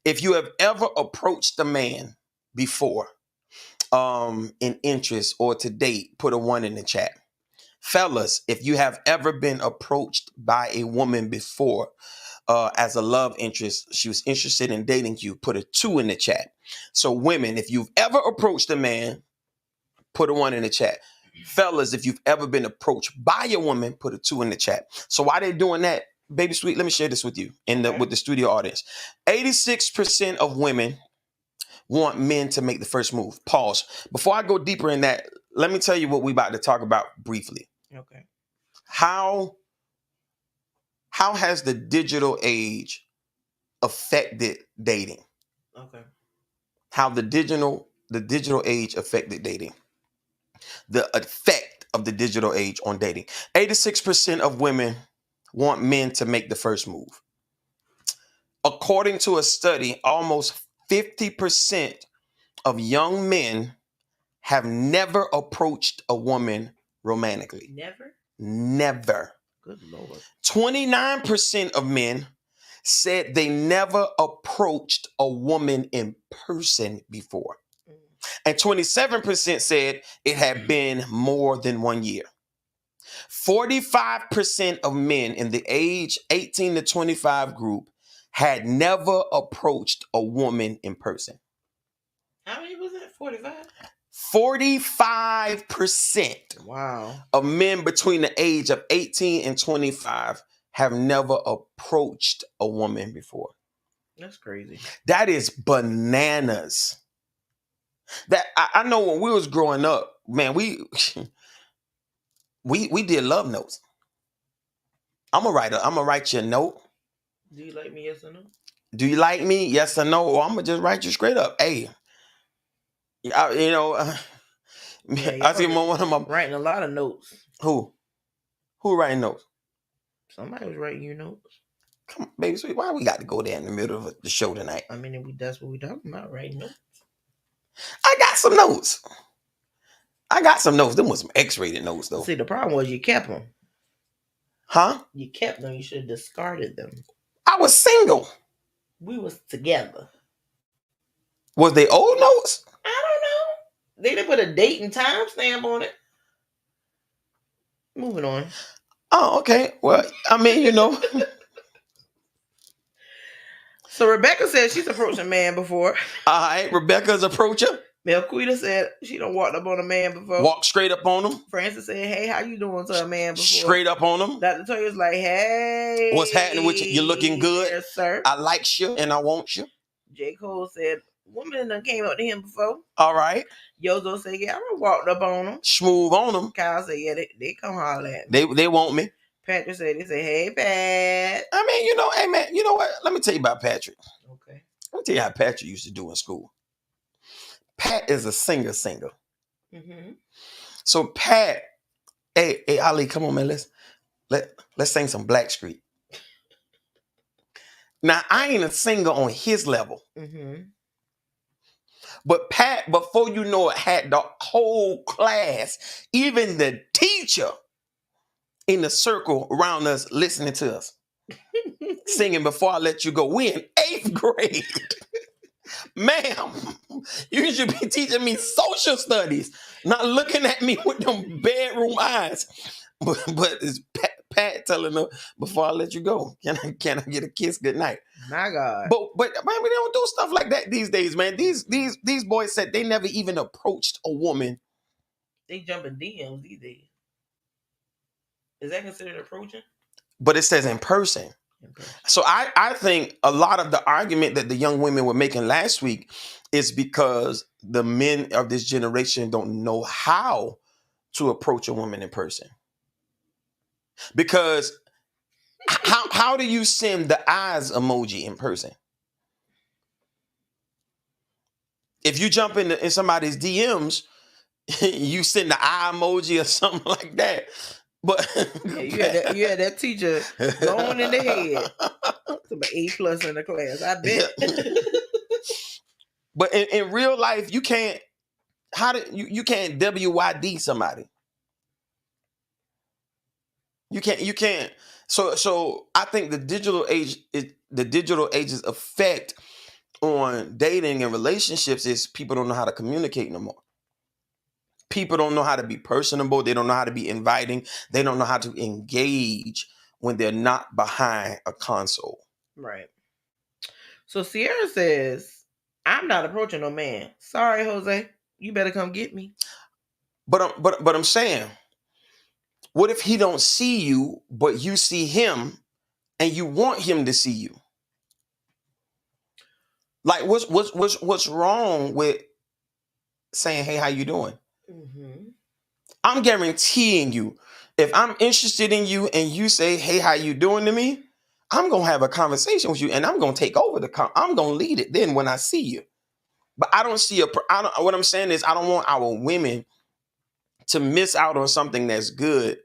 if you have ever approached a man before in interest or to date, put a 1 in the chat. Fellas, if you have ever been approached by a woman before as a love interest, she was interested in dating you, put a 2 in the chat. So women, if you've ever approached a man, put a 1 in the chat. Fellas, if you've ever been approached by a woman, put a 2 in the chat. So while they're doing that, Baby Sweet, let me share this with you with the studio audience. 86% of women want men to make the first move. Pause. Before I go deeper in that, let me tell you what we're about to talk about briefly. Okay. How has the digital age affected dating? Okay. How the digital age affected dating. The effect of the digital age on dating. 86% of women want men to make the first move. According to a study, almost 50% of young men have never approached a woman romantically. Never. Good Lord. 29% of men said they never approached a woman in person before. And 27% said it had been more than 1 year. 45% of men in the age 18 to 25 group had never approached a woman in person. How many was that? 45? 45% Wow. of men between the age of 18 and 25 have never approached a woman before. That's crazy. That is bananas. That I know when we was growing up, man, we did love notes. I'm gonna write you a note. Do you like me? Yes or no? Do you like me? Yes or no? Or I'm gonna just write you straight up. Hey, I see one of my writing a lot of notes. Who writing notes? Somebody was writing you notes. Come on, Baby Sweet. Why we got to go there in the middle of the show tonight? I mean, that's what we talking about, writing notes. I got some notes. Them was some X-rated notes, though. See, the problem was you kept them. Huh? You kept them. You should have discarded them. I was single. We was together. Was they old notes? I don't know. They didn't put a date and time stamp on it. Moving on. Oh, okay. Well, I mean, So Rebecca said she's approached a man before. All right, Rebecca's approacher. Melquita said she done walked up on a man before. Walked straight up on him. Francis said, "Hey, how you doing?" to a man before. Straight up on him. Dr. Toya's like, "Hey, what's happening with you? You're looking good, yes, sir. I like you and I want you." J. Cole said, "Woman done came up to him before." All right. Yozo said, "Yeah, I done walked up on him." Smooth on him. Kyle said, "Yeah, they come holler at me." They want me. Patrick said, "They say, hey, Pat." I mean, hey man, you know what? Let me tell you about Patrick. Okay. Let me tell you how Patrick used to do in school. Pat is a singer. Mm-hmm. So Pat, hey Ali, come on, man. Let's sing some Blackstreet. Now I ain't a singer on his level, but Pat, before you know it, had the whole class, even the teacher, in the circle around us, listening to us, singing "Before I Let You Go." We in 8th grade. Ma'am, you should be teaching me social studies, not looking at me with them bedroom eyes. But it's Pat telling her, "Before I let you go, can I get a kiss? Good night." My God. But man, we don't do stuff like that these days, man. These boys said they never even approached a woman. They jumping DMs these days. Is that considered approaching? But it says in person. So I think a lot of the argument that the young women were making last week is because the men of this generation don't know how to approach a woman in person. Because how do you send the eyes emoji in person? If you jump in somebody's DMs, you send the eye emoji or something like that. But yeah, you had that teacher going in the head. Some A+ in the class, I bet. But in real life, you can't How did you can't WYD somebody? You can't. So I think the digital age's effect on dating and relationships is people don't know how to communicate no more. People don't know how to be personable. They don't know how to be inviting. They don't know how to engage when they're not behind a console. Right. So Sierra says, I'm not approaching no man. Sorry, Jose. You better come get me. But I'm saying, what if he don't see you, but you see him, and you want him to see you? Like, what's wrong with saying, "Hey, how you doing?" Mm-hmm. I'm guaranteeing you, if I'm interested in you and you say, "Hey, how you doing?" to me, I'm gonna have a conversation with you, and I'm gonna take over I'm gonna lead it. Then when I see you, but I don't see what I'm saying is I don't want our women to miss out on something that's good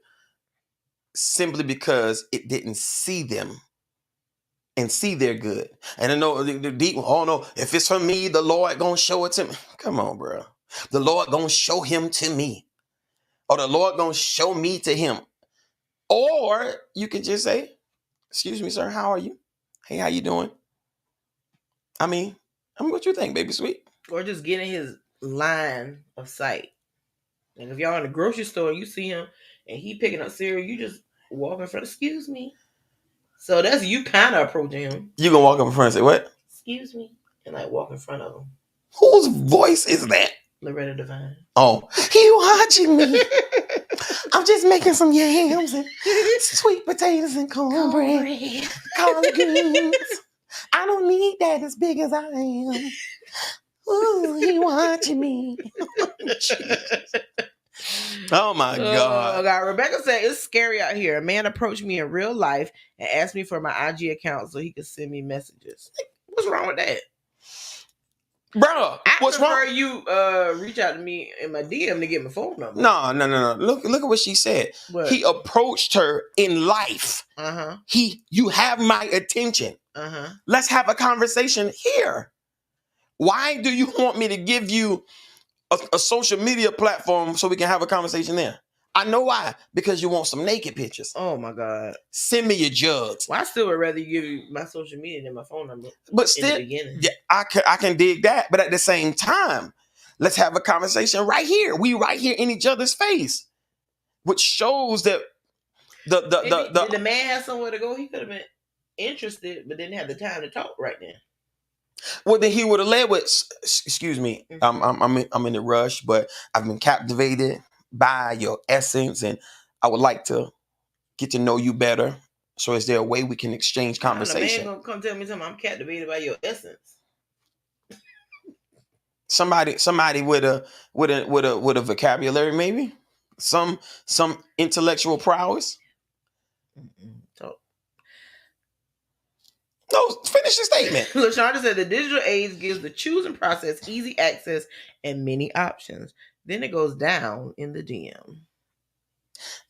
simply because it didn't see them and see they're good. And I know the deep, oh no, if it's for me, the Lord gonna show it to me. Come on, bro. The Lord gonna show him to me. Or the Lord gonna show me to him. Or you can just say, excuse me, sir, how are you? Hey, how you doing? I mean, what you think, baby sweet? Or just get in his line of sight. And if y'all in the grocery store, you see him and he picking up cereal, you just walk in front, excuse me. So that's you kind of approaching him. You gonna walk up in front and say, what? Excuse me. And like walk in front of him. Whose voice is that? Loretta Devine. Oh, he watching me. I'm just making some yams and sweet potatoes and cornbread. Collard greens. I don't need that as big as I am. Ooh, he watching me. Oh my God. Rebecca said it's scary out here. A man approached me in real life and asked me for my IG account so he could send me messages. What's wrong with that? Bro, what's wrong? I prefer you reach out to me in my DM to get my phone number. No. Look at what she said. What? He approached her in life. Uh-huh. You have my attention. Uh-huh. Let's have a conversation here. Why do you want me to give you a social media platform so we can have a conversation there? I know why. Because you want some naked pictures. Oh my God. Send me your jugs. Well, I still would rather give you my social media than my phone number. But still, yeah, I can dig that. But at the same time, let's have a conversation right here. We right here in each other's face. Which shows that did the man have somewhere to go? He could have been interested, but didn't have the time to talk right then. Well, then he would have led with, excuse me, mm-hmm. I'm in a rush, but I've been captivated by your essence, and I would like to get to know you better. So, is there a way we can exchange conversation? The man gonna come tell me something. I'm captivated by your essence. Somebody with a vocabulary, maybe some intellectual prowess. Talk. No, finish the statement. LaShonda said the digital age gives the choosing process easy access and many options. Then it goes down in the DM.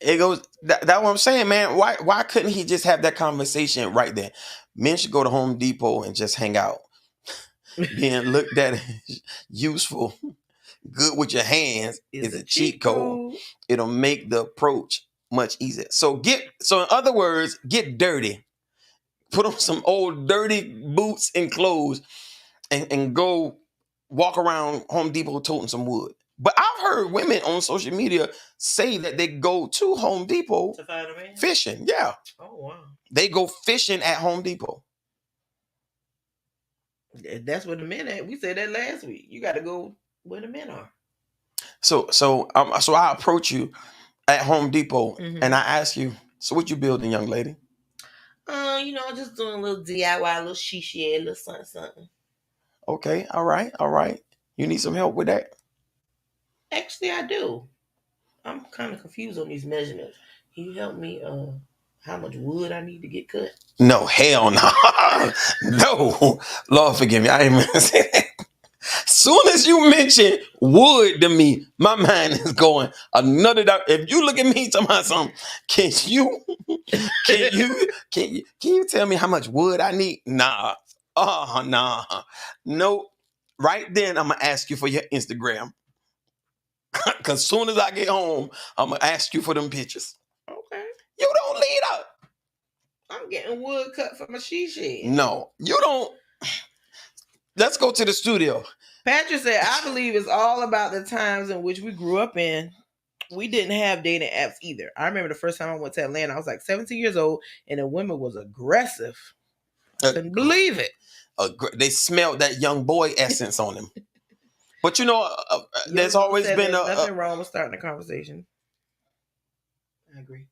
It goes. That's what I'm saying, man. Why couldn't he just have that conversation right there? Men should go to Home Depot and just hang out. Being looked at as useful, good with your hands is a cheat code. It'll make the approach much easier. So in other words, get dirty. Put on some old dirty boots and clothes and go walk around Home Depot toting some wood. But I've heard women on social media say that they go to Home Depot to find a man? Fishing. Yeah. Oh, wow. They go fishing at Home Depot. That's where the men at. We said that last week. You got to go where the men are. So I approach you at Home Depot, mm-hmm. and I ask you, so what you building, young lady? Just doing a little DIY, a little shishi, a little something. Okay, all right. You need some help with that? Actually, I do. I'm kind of confused on these measurements. Can you help me? How much wood I need to get cut? No, hell no. No. Lord forgive me. I ain't meant to say that. Soon as you mention wood to me, my mind is going another direction. If you look at me talking about something, can you tell me how much wood I need? Nah. Oh, nah. No. Right then, I'm gonna ask you for your Instagram. Cause soon as I get home, I'm gonna ask you for them pictures. Okay. You don't lead up. I'm getting wood cut for my she shed. No, you don't. Let's go to the studio. Patrick said, I believe it's all about the times in which we grew up in. We didn't have dating apps either. I remember the first time I went to Atlanta, I was like 17 years old, and the women was aggressive. I couldn't believe it. They smelled that young boy essence on him. But there's always been nothing wrong with starting a conversation. I agree.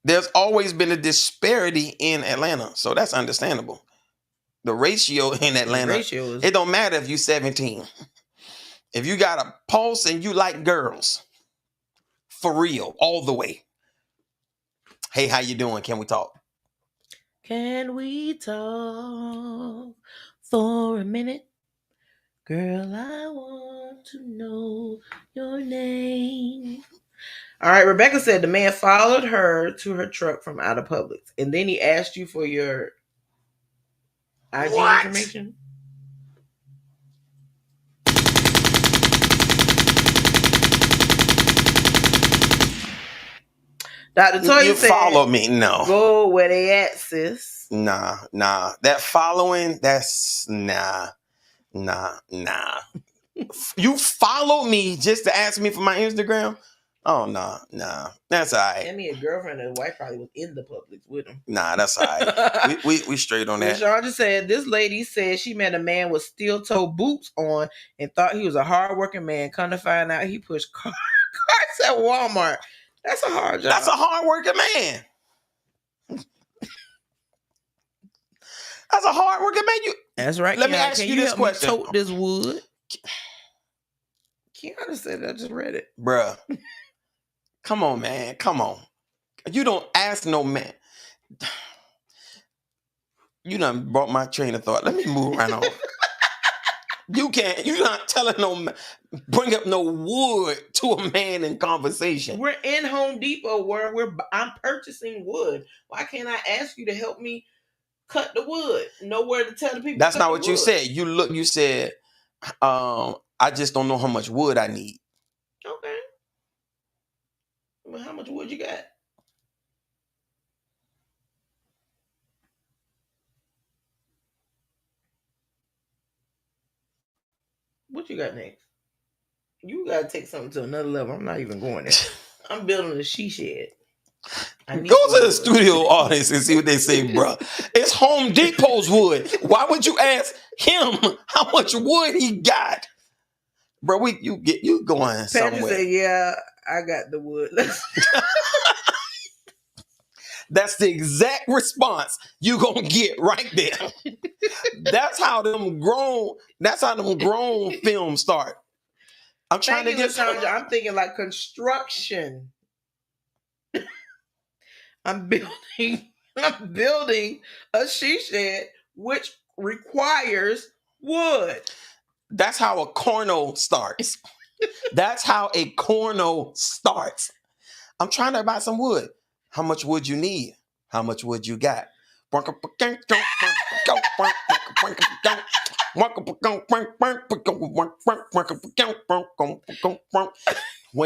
There's always been a disparity in Atlanta, so that's understandable. The ratio in Atlanta, it don't matter if you're 17. If you got a pulse and you like girls, for real, all the way. Hey, how you doing? Can we talk? Can we talk for a minute? Girl, I want to know your name. All right, Rebecca said the man followed her to her truck from out of Publix, and then he asked you for your IG information. Dr. Toya You said, follow me? No. Go where they at, sis. Nah. That following, that's nah. You follow me just to ask me for my Instagram? Oh, nah. That's all right. I mean, a girlfriend and a wife probably was in the Publix with him. Nah, that's all right. we straight on that. Sean just said, this lady said she met a man with steel-toe boots on and thought he was a hard-working man. Come to find out he pushed carts at Walmart. That's a hard job. That's a hard-working man. That's a hard-working man. That's right. Let me ask you this question. Tote this wood. Kiana said I just read it. Bruh. Come on, man. Come on. You don't ask no man. You done brought my train of thought. Let me move right on. You're not telling no man, bring up no wood to a man in conversation. We're in Home Depot where I'm purchasing wood. Why can't I ask you to help me cut the wood? Nowhere to tell the people. That's not what you said. You said, I just don't know how much wood I need. Okay. Well, how much wood you got? What you got next? You gotta take something to another level. I'm not even going there. I'm building a she shed. Go to the studio audience and see what they say, bro. It's Home Depot's wood. Why would you ask him how much wood he got? Bro, you going Patrick somewhere. said, yeah, I got the wood. That's the exact response you gonna get right there. That's how them grown films start. I'm trying to get Sandra. I'm thinking like construction. I'm building a she shed which requires wood. That's how a corno starts. That's how a corno starts. I'm trying to buy some wood. How much wood you need? How much wood you got? When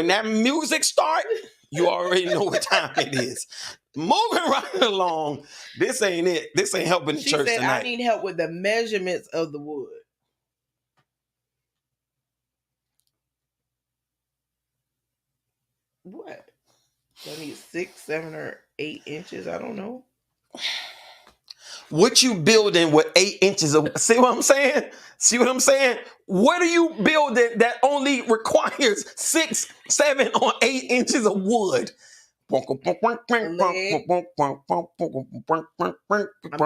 that music starts, you already know what time it is. Moving right along. This ain't it. This ain't helping the church tonight. I need help with the measurements of the wood. What? I need 6, 7, or 8 inches. I don't know. What you building with 8 inches of? See what I'm saying? What are you building that only requires 6, 7, or 8 inches of wood? I'm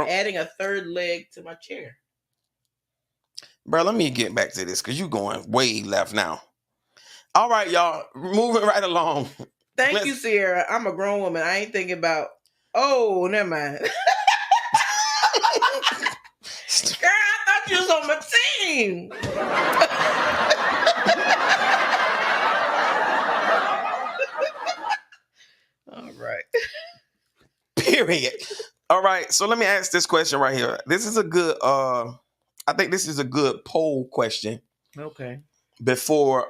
adding a third leg to my chair. Bro, let me get back to this because you going way left now. All right, y'all. Moving right along. Thank you, Sierra. I'm a grown woman. I ain't thinking about, oh, never mind. Girl, I thought you was on my team. All right. Period. All right. So let me ask this question right here. This is a good, I think this is a good poll question. Okay. Before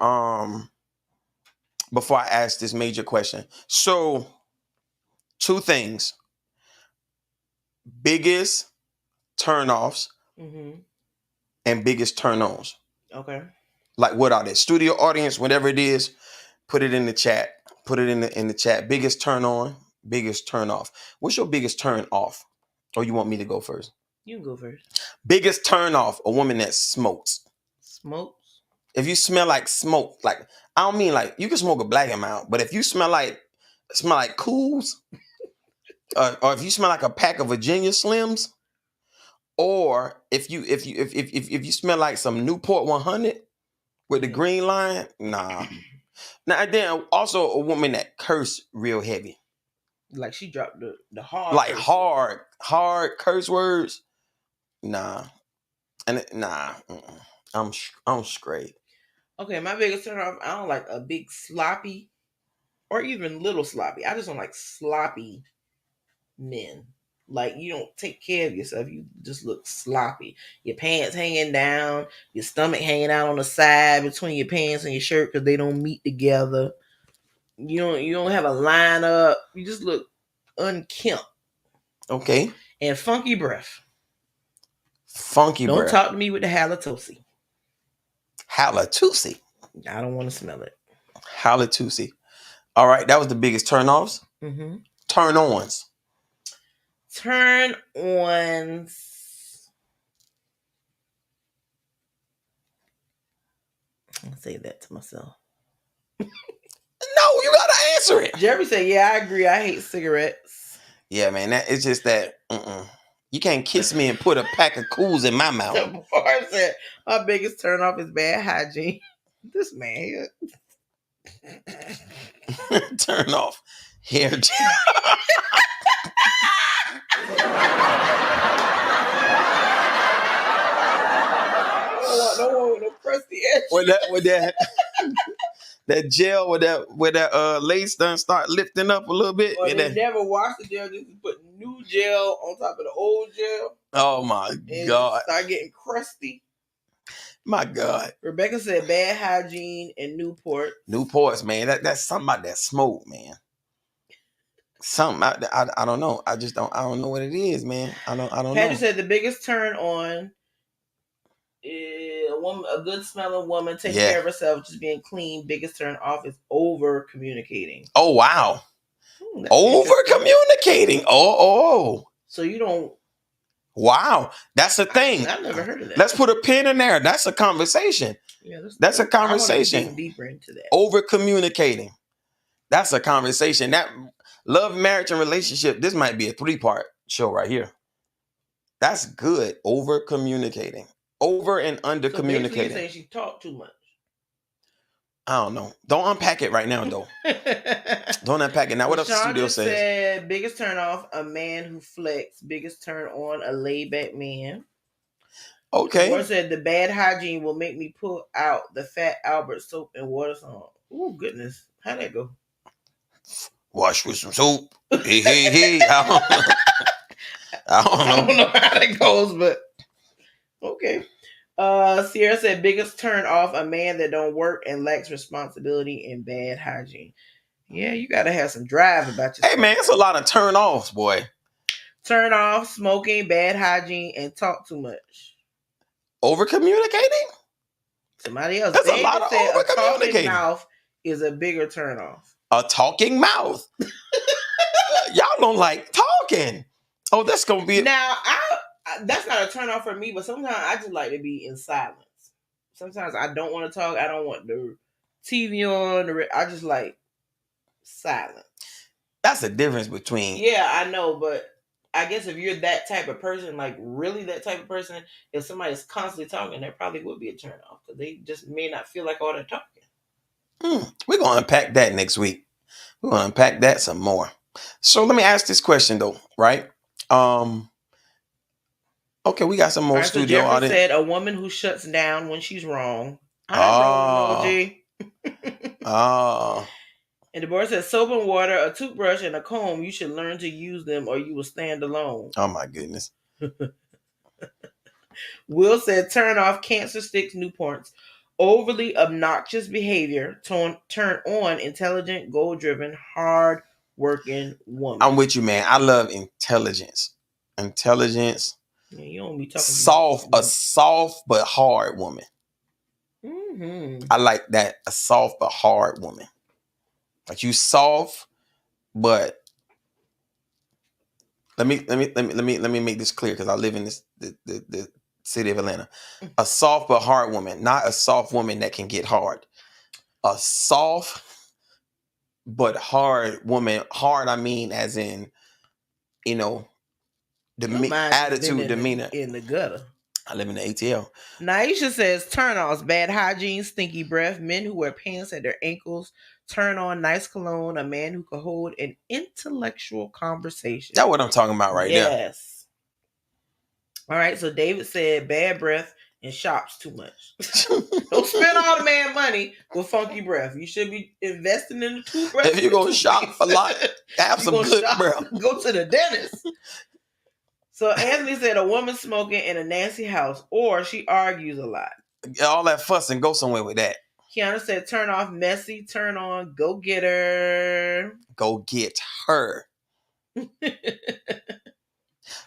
before I ask this major question. So, two things. Biggest turnoffs Mm-hmm. and biggest turn-ons. Okay. Like, what are they? Studio audience, whatever it is, put it in the chat. Put it in the chat. Biggest turn on, biggest turn off. What's your biggest turn off? Or you want me to go first? You can go first. Biggest turn off, a woman that smokes. Smokes. If you smell like smoke, like, I don't mean like you can smoke a black amount, but if you smell like cools, or if you smell like a pack of Virginia Slims, or if you smell like some Newport 100 with the green line, nah. Now then, also a woman that curse real heavy, Like she dropped the hard. like curse hard curse words. Nah, nah. I'm straight. Okay, my biggest turn off. I don't like a big sloppy, or even little sloppy. I just don't like sloppy men. Like you don't take care of yourself. You just look sloppy. Your pants hanging down, your stomach hanging out on the side between your pants and your shirt because they don't meet together. You don't have a line up. You just look unkempt Okay, and funky breath. funky Don't breath. talk to me with the halitosi. Halitosi. I don't want to smell it. Halitosi. All right, that was the biggest turn offs. Mm-hmm. Turn ons. Turn ons. I'll say that to myself. No, you gotta answer it. Jeremy said, "Yeah, I agree. I hate cigarettes." Yeah, man, it's just that you can't kiss me and put a pack of cools in my mouth. The bar said, "Our biggest turn off is bad hygiene." This man here. Turn off hair gel. No one with no crusty edge. with that gel with that lace done start lifting up a little bit. Or and they then, never wash the gel, just put new gel on top of the old gel. oh my And God. start getting crusty. My God. Rebecca said bad hygiene and Newport. Newports, man. That's something about that smoke, man. Something I don't know. I don't know what it is, man. I don't Patty know. said the biggest turn on is a good smelling woman taking Yeah. care of herself, just being clean. Biggest turn off is over communicating. Oh wow. That's Over interesting. communicating. Oh. So you don't. Wow. That's the thing. I've never heard of that. Let's put a pin in there. That's a conversation. Yeah, That's a I wanna conversation. dig deeper into that. Over communicating. That's a conversation. That love, marriage, and relationship. This might be a 3-part show right here. That's good. Over communicating. Over and under So communicating. basically, you're saying she talked too much. I don't know. Don't unpack it right now, though. Don't unpack it. Now, what else the studio says? Said, biggest turn off, a man who flex. Biggest turn on, a laid back man. Okay. Or said, the bad hygiene will make me pull out the Fat Albert soap and water song. Oh, goodness. How'd that go? Wash with some soap. Hey. I don't know how that goes, but okay. Sierra said, biggest turn off, a man that don't work and lacks responsibility and bad hygiene. Yeah, you gotta have some drive about yourself. Hey man, it's a lot of turn offs, boy. Turn off, smoking, bad hygiene, and talk too much. Over communicating? Somebody else. That's a lot of over communicating. Mouth is a bigger turn off. A talking mouth. Y'all don't like talking. Oh, that's gonna be now. That's not a turn off for me, but sometimes I just like to be in silence. Sometimes I don't want to talk. I don't want the TV on. I just like silence. That's the difference between. Yeah, I know, but I guess if you're that type of person, like really that type of person, if somebody's constantly talking, that probably would be a turn off because they just may not feel like all that talking. We're gonna unpack that next week. We're gonna unpack that some more. So let me ask this question though, right? Okay, we got some more studio so audience. Said a woman who shuts down when she's wrong. I know, And Deborah says soap and water, a toothbrush, and a comb. You should learn to use them, or you will stand alone. Oh my goodness. Will said turn off cancer sticks, Newports. overly obnoxious behavior turn on intelligent, goal-driven, hard-working woman. I'm with you, man. I love intelligence. Intelligence. Yeah, you don't be talking Soft, a soft but hard woman. Mm-hmm. I like that. A soft but hard woman. Like you soft, but let me make this clear because I live in the city of Atlanta. A soft but hard woman, not a soft woman that can get hard. A soft but hard woman. Hard, I mean, as in, you know, attitude, demeanor. In the gutter. I live in the ATL. Naisha says turn-offs: bad hygiene, stinky breath, men who wear pants at their ankles, turn on nice cologne, a man who can hold an intellectual conversation. That's what I'm talking about right there. Yes. All right, so David said bad breath and shops too much. Don't spend all the man money with funky breath. You should be investing in the toothbrush. If you're going to shop a lot, have some good breath. Go to the dentist. So Anthony said a woman smoking in a nasty house, or she argues a lot. All that fussing, go somewhere with that. Kiana said turn off messy, turn on go get her. Go get her.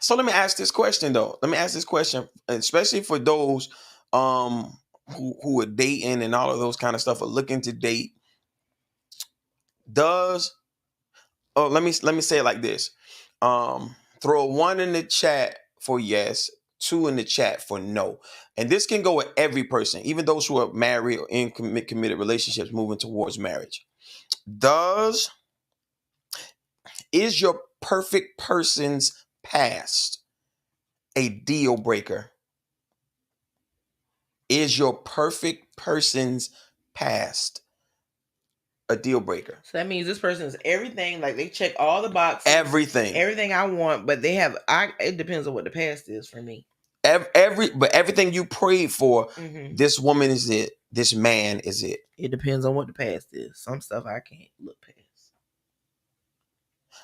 So let me ask this question though. Let me ask this question, especially for those who are dating and all of those kind of stuff, are looking to date. Let me say it like this. Throw a 1 in the chat for yes, 2 in the chat for no. And this can go with every person, even those who are married or in committed relationships moving towards marriage. Is your perfect person's past a deal breaker? Is your perfect person's past a deal breaker? So that means this person is everything. Like they check all the boxes, everything I want, but they have. It depends on what the past is for me. But everything you prayed for, this woman is it. This man is it. It depends on what the past is. Some stuff I can't look past.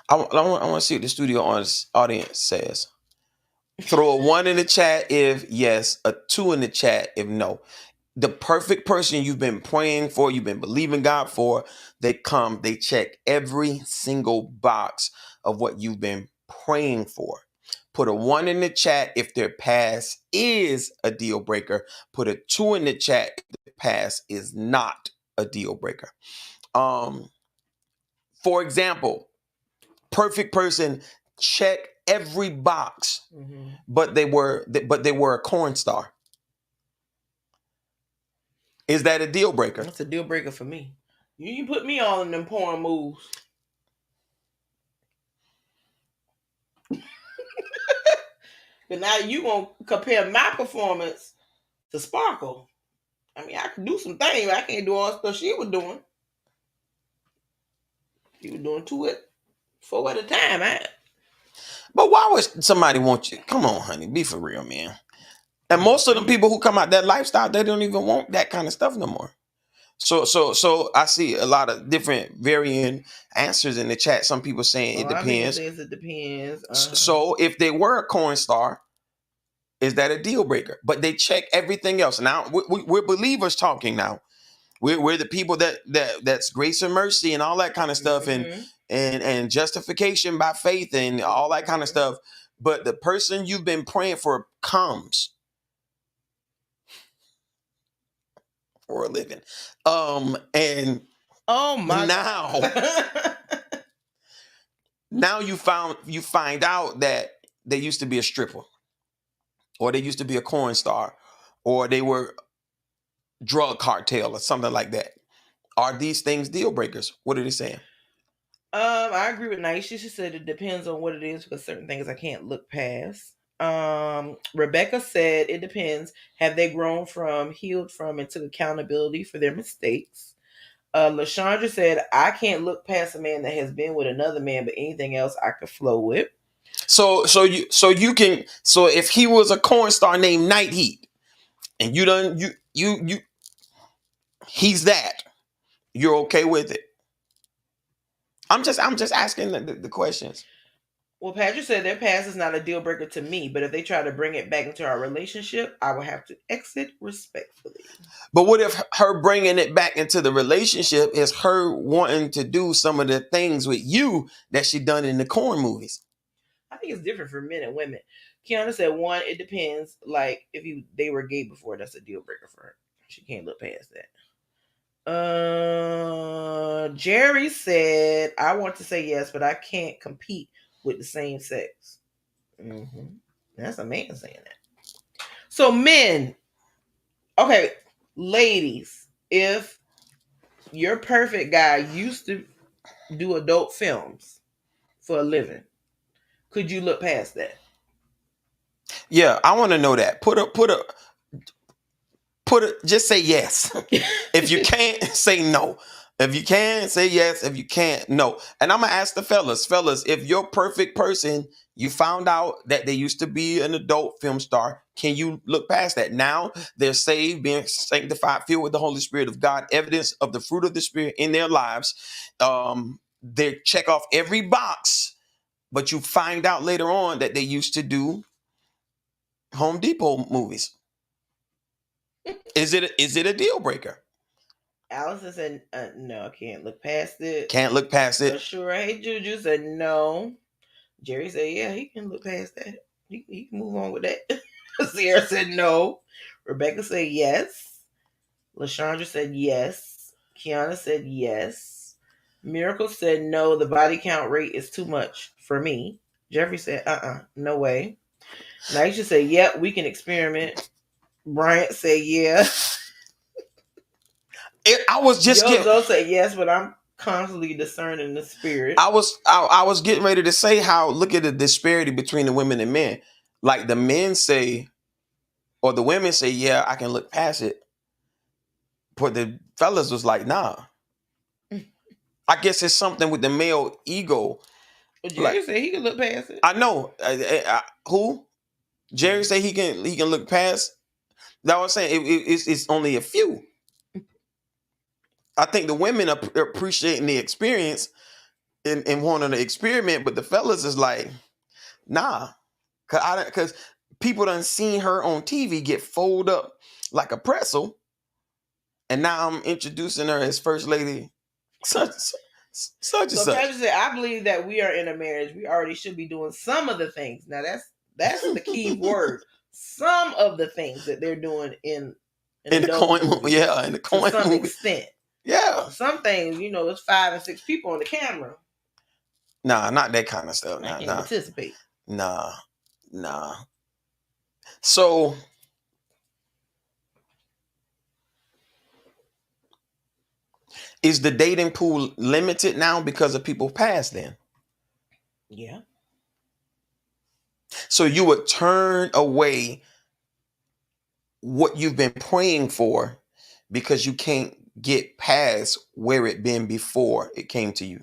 I want to see what the studio audience says. Throw a 1 in the chat if yes, a 2 in the chat if no. The perfect person you've been praying for, you've been believing God for, they check every single box of what you've been praying for. Put a 1 in the chat if their past is a deal breaker. Put a 2 in the chat if their past is not a deal breaker. For example, perfect person, check every box, but they were a corn star. Is that a deal breaker? That's a deal breaker for me. You put me all in them porn moves. But now you gonna compare my performance to Sparkle. I mean, I can do some things, but I can't do all the stuff she was doing. She was doing 4 at a time. But why would somebody want you? Come on, honey, be for real, man. And most of the people who come out that lifestyle, they don't even want that kind of stuff no more. So I see a lot of different varying answers in the chat. Some people saying it depends. It depends. So if they were a corn star, is that a deal breaker? But they check everything else. Now we're believers talking now. We're the people that's grace and mercy and all that kind of stuff, and justification by faith and all that kind of stuff. But the person you've been praying for comes for a living. And oh my now you find out that they used to be a stripper, or they used to be a corn star, or they were drug cartel or something like that. Are these things deal breakers? What are they saying? I agree with Naisha. She said it depends on what it is, because certain things I can't look past. Rebecca said it depends. Have they grown from, healed from, and took accountability for their mistakes? LaShandra said, I can't look past a man that has been with another man, but anything else I could flow with. So if he was a corn star named Night Heat, and he's that, you're okay with it. I'm just asking the questions. Well, Patrick said their past is not a deal breaker to me, but if they try to bring it back into our relationship, I will have to exit respectfully. But what if her bringing it back into the relationship is her wanting to do some of the things with you that she done in the corn movies? I think it's different for men and women. Kiana said, one, it depends. Like, if they were gay before, that's a deal breaker for her. She can't look past that. Jerry said, I want to say yes, but I can't compete with the same sex. Mm-hmm. That's a man saying that. So men, okay, ladies, if your perfect guy used to do adult films for a living, could you look past that? Yeah, I want to know that. Just say yes. If you can't, say no. If you can, say yes. If you can't, no. And I'm gonna ask the fellas, if your perfect person, you found out that they used to be an adult film star, can you look past that? Now they're saved, being sanctified, filled with the Holy Spirit of God, evidence of the fruit of the Spirit in their lives. They check off every box, but you find out later on that they used to do Home Depot movies. Is it a deal breaker? Allison said, no, I can't look past it. Can't look past it. For sure. Hey, Juju said no. Jerry said, yeah, he can look past that. He can move on with that. Sierra said no. Rebecca said yes. LaShondra said yes. Kiana said yes. Miracle said no, the body count rate is too much for me. Jeffrey said, no way. Naisha said, yep, we can experiment. Bryant said, yeah. I was just Yozo said yes, but I'm constantly discerning the spirit. I was getting ready to say how, look at the disparity between the women and men. Like the men say, or the women say, yeah, I can look past it. But the fellas was like, nah. I guess it's something with the male ego. But Jerry said he can look past it. I know. Who? Jerry said he can look past. That was saying it's only a few. I think the women are appreciating the experience and wanting to experiment, but the fellas is like, nah, because people done seen her on TV get folded up like a pretzel, and now I'm introducing her as First Lady, such and such. So Patrick said, I believe that we are in a marriage. We already should be doing some of the things. Now that's the key word. Some of the things that they're doing in the coin, in the coin, to some extent. Yeah, some things, it's 5 and 6 people on the camera. Nah, not that kind of stuff. I can't participate. Nah. So is the dating pool limited now because of people past then? Yeah. So you would turn away what you've been praying for because you can't get past where it been before it came to you?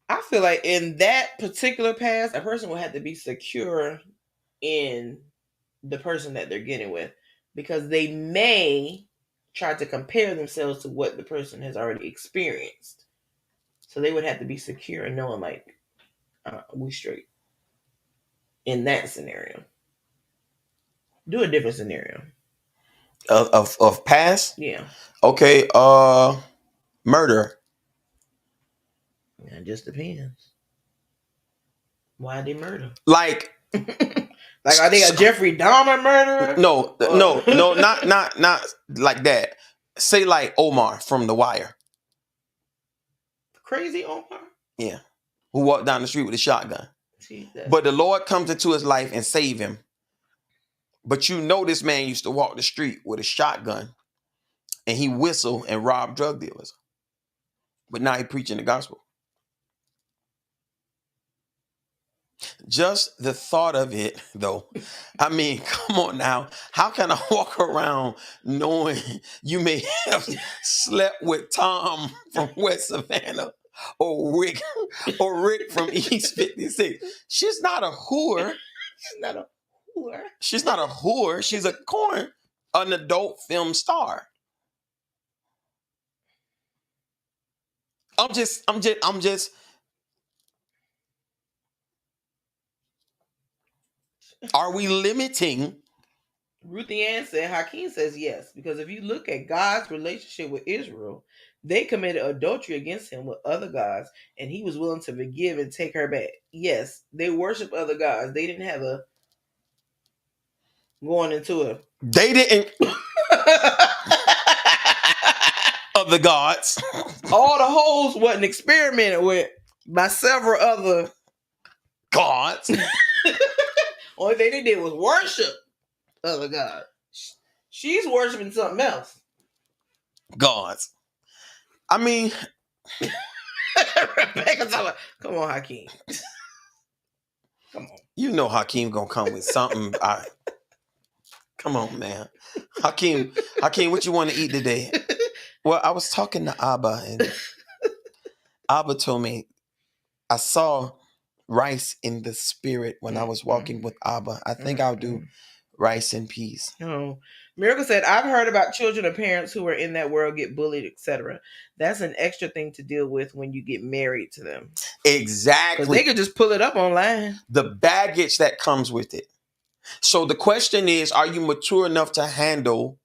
I feel like in that particular past, a person will have to be secure in the person that they're getting with, because they may try to compare themselves to what the person has already experienced. So they would have to be secure and knowing, like, we straight in that scenario. Do a different scenario. Of past? Yeah. Okay, murder. It just depends. Why they murder? Like like, are they a Jeffrey Dahmer murderer? No, not like that. Say like Omar from The Wire. Crazy Omar? Yeah. Who walked down the street with a shotgun. But the Lord comes into his life and save him. But this man used to walk the street with a shotgun and he whistled and robbed drug dealers. But now he's preaching the gospel. Just the thought of it, though. I mean, come on now. How can I walk around knowing you may have slept with Tom from West Savannah or Rick from East 56? She's not a whore. She's not a whore. She's not a whore. She's an adult film star. I'm just Are we limiting? Ruthie Ann said, Hakeem says yes, because if you look at God's relationship with Israel, they committed adultery against him with other gods, and he was willing to forgive and take her back. Yes, they worship other gods. They didn't have a going into a They didn't. Of the gods. all the holes wasn't experimented with by several other gods. Only thing they did was worship other gods. She's worshiping something else. Gods. I mean, Rebecca's like, come on, Hakeem. Come on. You know Hakeem gonna come with something. Come on, man. Hakeem, what you want to eat today? Well, I was talking to Abba, and Abba told me I saw rice in the spirit when I was walking with Abba. I think I'll do rice and peas. Oh, Miracle said, I've heard about children of parents who are in that world get bullied, etc. That's an extra thing to deal with when you get married to them. Exactly. Because they could just pull it up online. The baggage that comes with it. So the question is, are you mature enough to handle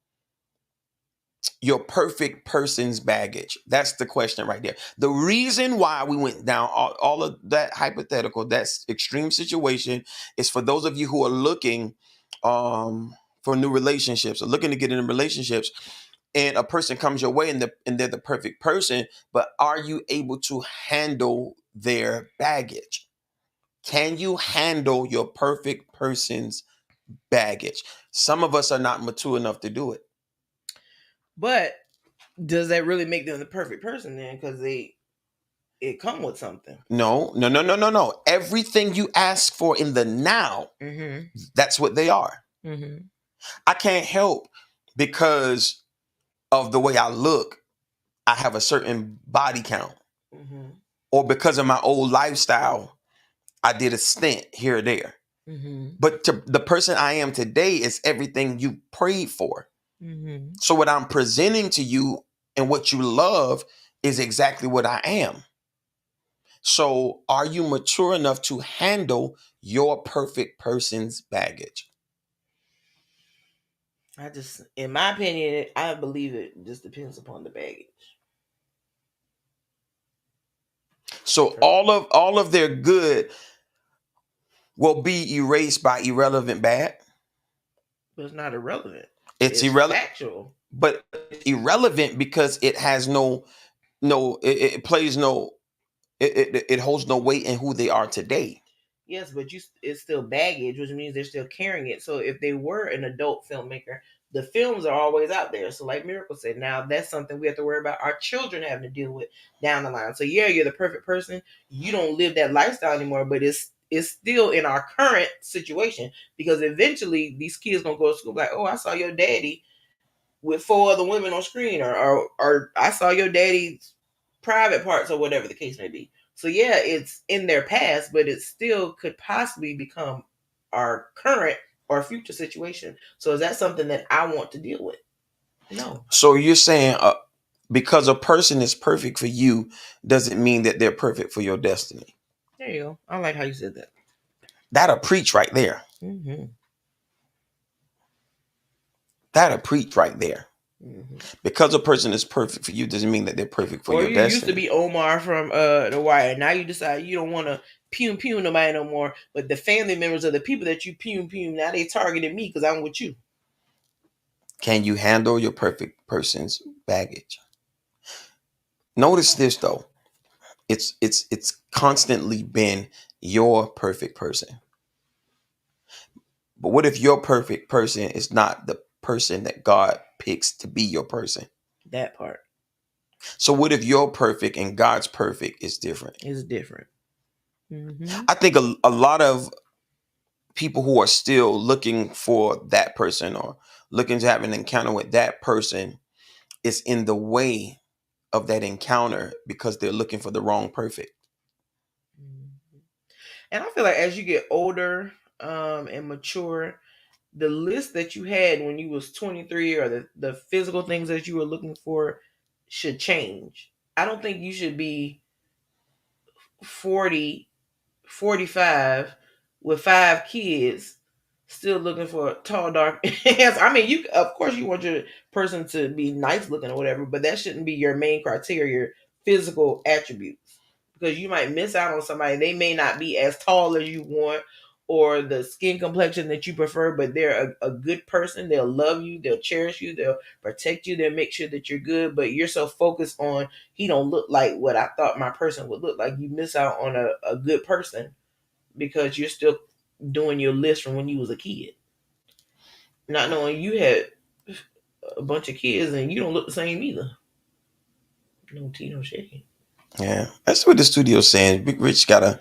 your perfect person's baggage? That's the question right there. The reason why we went down all of that hypothetical, that's extreme situation, is for those of you who are looking for new relationships or looking to get into relationships, and a person comes your way and they're the perfect person, but are you able to handle their baggage? Can you handle your perfect person's baggage? Some of us are not mature enough to do it. But does that really make them the perfect person then? Because it come with something. No. Everything you ask for in the now, that's what they are. I can't help because of the way I look, I have a certain body count. Or because of my old lifestyle, I did a stint here or there. But the person I am today is everything you prayed for. So what I'm presenting to you and what you love is exactly what I am. So are you mature enough to handle your perfect person's baggage? In my opinion, I believe it just depends upon the baggage. So all of their good will be erased by irrelevant bad. But it's not irrelevant. It's irrelevant. Factual. But irrelevant because it has it plays no, it holds no weight in who they are today. Yes, but it's still baggage, which means they're still carrying it. So if they were an adult filmmaker, the films are always out there. So like Miracle said, now that's something we have to worry about our children having to deal with down the line. So yeah, you're the perfect person. You don't live that lifestyle anymore, but it's still in our current situation, because eventually these kids gonna go to school like, oh, I saw your daddy with 4 other women on screen, or I saw your daddy's private parts, or whatever the case may be. So yeah, it's in their past, but it still could possibly become our current or future situation. So is that something that I want to deal with? No. So you're saying because a person is perfect for you doesn't mean that they're perfect for your destiny. There you go. I like how you said that. That'll preach right there. That'll preach right there. Because a person is perfect for you doesn't mean that they're perfect for your destiny. You used to be Omar from The Wire. Now you decide you don't want to pew nobody no more. But the family members of the people that you pew, now they targeted me because I'm with you. Can you handle your perfect person's baggage? Notice this though. It's constantly been your perfect person. But what if your perfect person is not the person that God picks to be your person? That part. So what if your perfect and God's perfect is different? It's different. I think a lot of people who are still looking for that person or looking to have an encounter with that person is in the way of that encounter because they're looking for the wrong perfect. And I feel like as you get older and mature, the list that you had when you was 23 or the physical things that you were looking for should change. I don't think you should be 40, 45 with 5 kids still looking for tall, dark, handsome. I mean, of course you want your person to be nice looking or whatever, but that shouldn't be your main criteria, your physical attributes. Because you might miss out on somebody. They may not be as tall as you want or the skin complexion that you prefer, but they're a good person. They'll love you, they'll cherish you, they'll protect you, they'll make sure that you're good, but you're so focused on he don't look like what I thought my person would look like. You miss out on a good person because you're still doing your list from when you was a kid, not knowing you had a bunch of kids and you don't look the same either. No tea, no shade. Yeah, that's what the studio's saying. Big Rich got a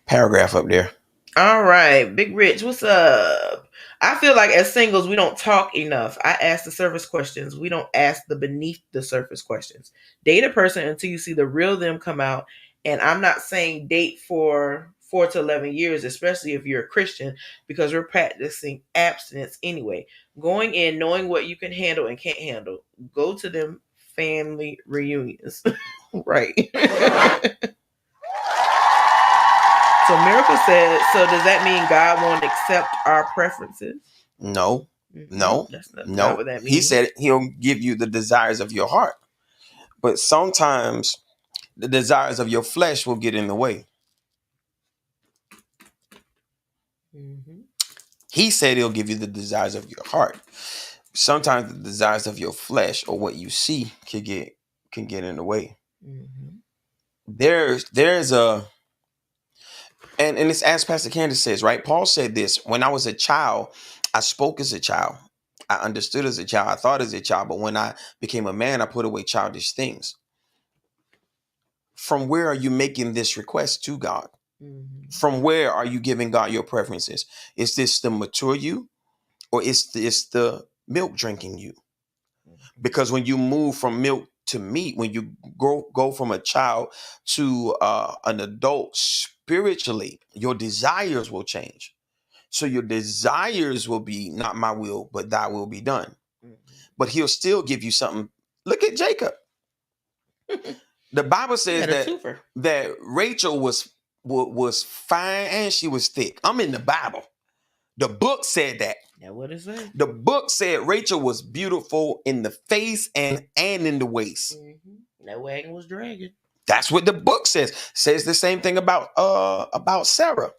paragraph up there. All right, Big Rich, what's up? I feel like as singles, we don't talk enough. I ask the surface questions. We don't ask the beneath the surface questions. Date a person until you see the real them come out. And I'm not saying date for 4 to 11 years, especially if you're a Christian, because we're practicing abstinence anyway. Going in, knowing what you can handle and can't handle. Go to them family reunions. Right. So Miracle said, so does that mean God won't accept our preferences? No. Mm-hmm. No. That's no. not what that means. He said he'll give you the desires of your heart. But sometimes the desires of your flesh will get in the way. Mm-hmm. He said he'll give you the desires of your heart. Sometimes the desires of your flesh or what you see can get in the way. Mm-hmm. There's a and it's as Pastor Candace says, right? Paul said this: when I was a child, I spoke as a child, I understood as a child, I thought as a child, but when I became a man, I put away childish things. From where are you making this request to God? Mm-hmm. From where are you giving God your preferences? Is this the mature you, or is this the milk drinking you? Because when you move from milk to meat, when you go from a child to an adult spiritually, your desires will change. So your desires will be not my will, but thy will be done. Mm-hmm. But he'll still give you something. Look at Jacob. The Bible says that Rachel was fine and she was thick. I'm in the Bible. The book said that. Yeah, what is that? The book said Rachel was beautiful in the face and in the waist. Mm-hmm. That wagon was dragging. That's what the book says. Says the same thing about Sarah.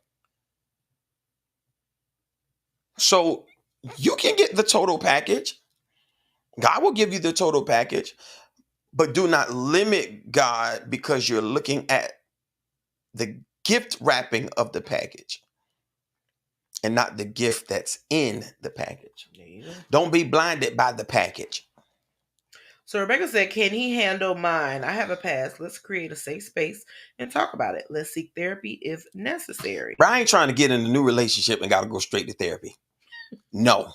So you can get the total package. God will give you the total package, but do not limit God because you're looking at the gift wrapping of the package and not the gift that's in the package. Don't be blinded by the package. So Rebecca said, can he handle mine? I have a past. Let's create a safe space and talk about it. Let's seek therapy if necessary. But I ain't trying to get in a new relationship and got to go straight to therapy. No.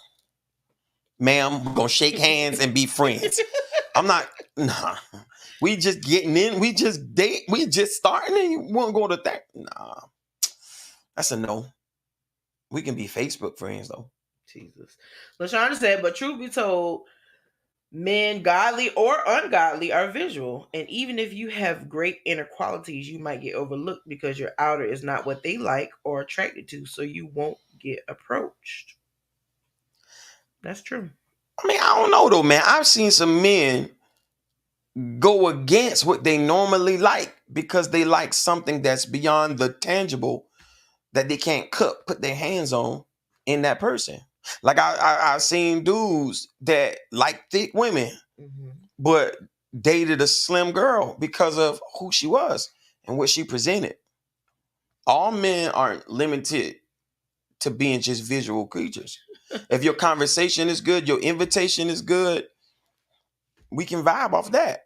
Ma'am, we're going to shake hands and be friends. I'm not, nah. We just getting in. We just date. We just starting and you want to go to therapy. Nah. That's a no. We can be Facebook friends though. Jesus. LaShonda said, but truth be told, men, godly or ungodly, are visual. And even if you have great inner qualities, you might get overlooked because your outer is not what they like or attracted to. So you won't get approached. That's true. I mean, I don't know though, man. I've seen some men go against what they normally like because they like something that's beyond the tangible that they can't put their hands on in that person. Like I've seen dudes that like thick women, mm-hmm. but dated a slim girl because of who she was and what she presented. All men aren't limited to being just visual creatures. If your conversation is good, your invitation is good, we can vibe off that.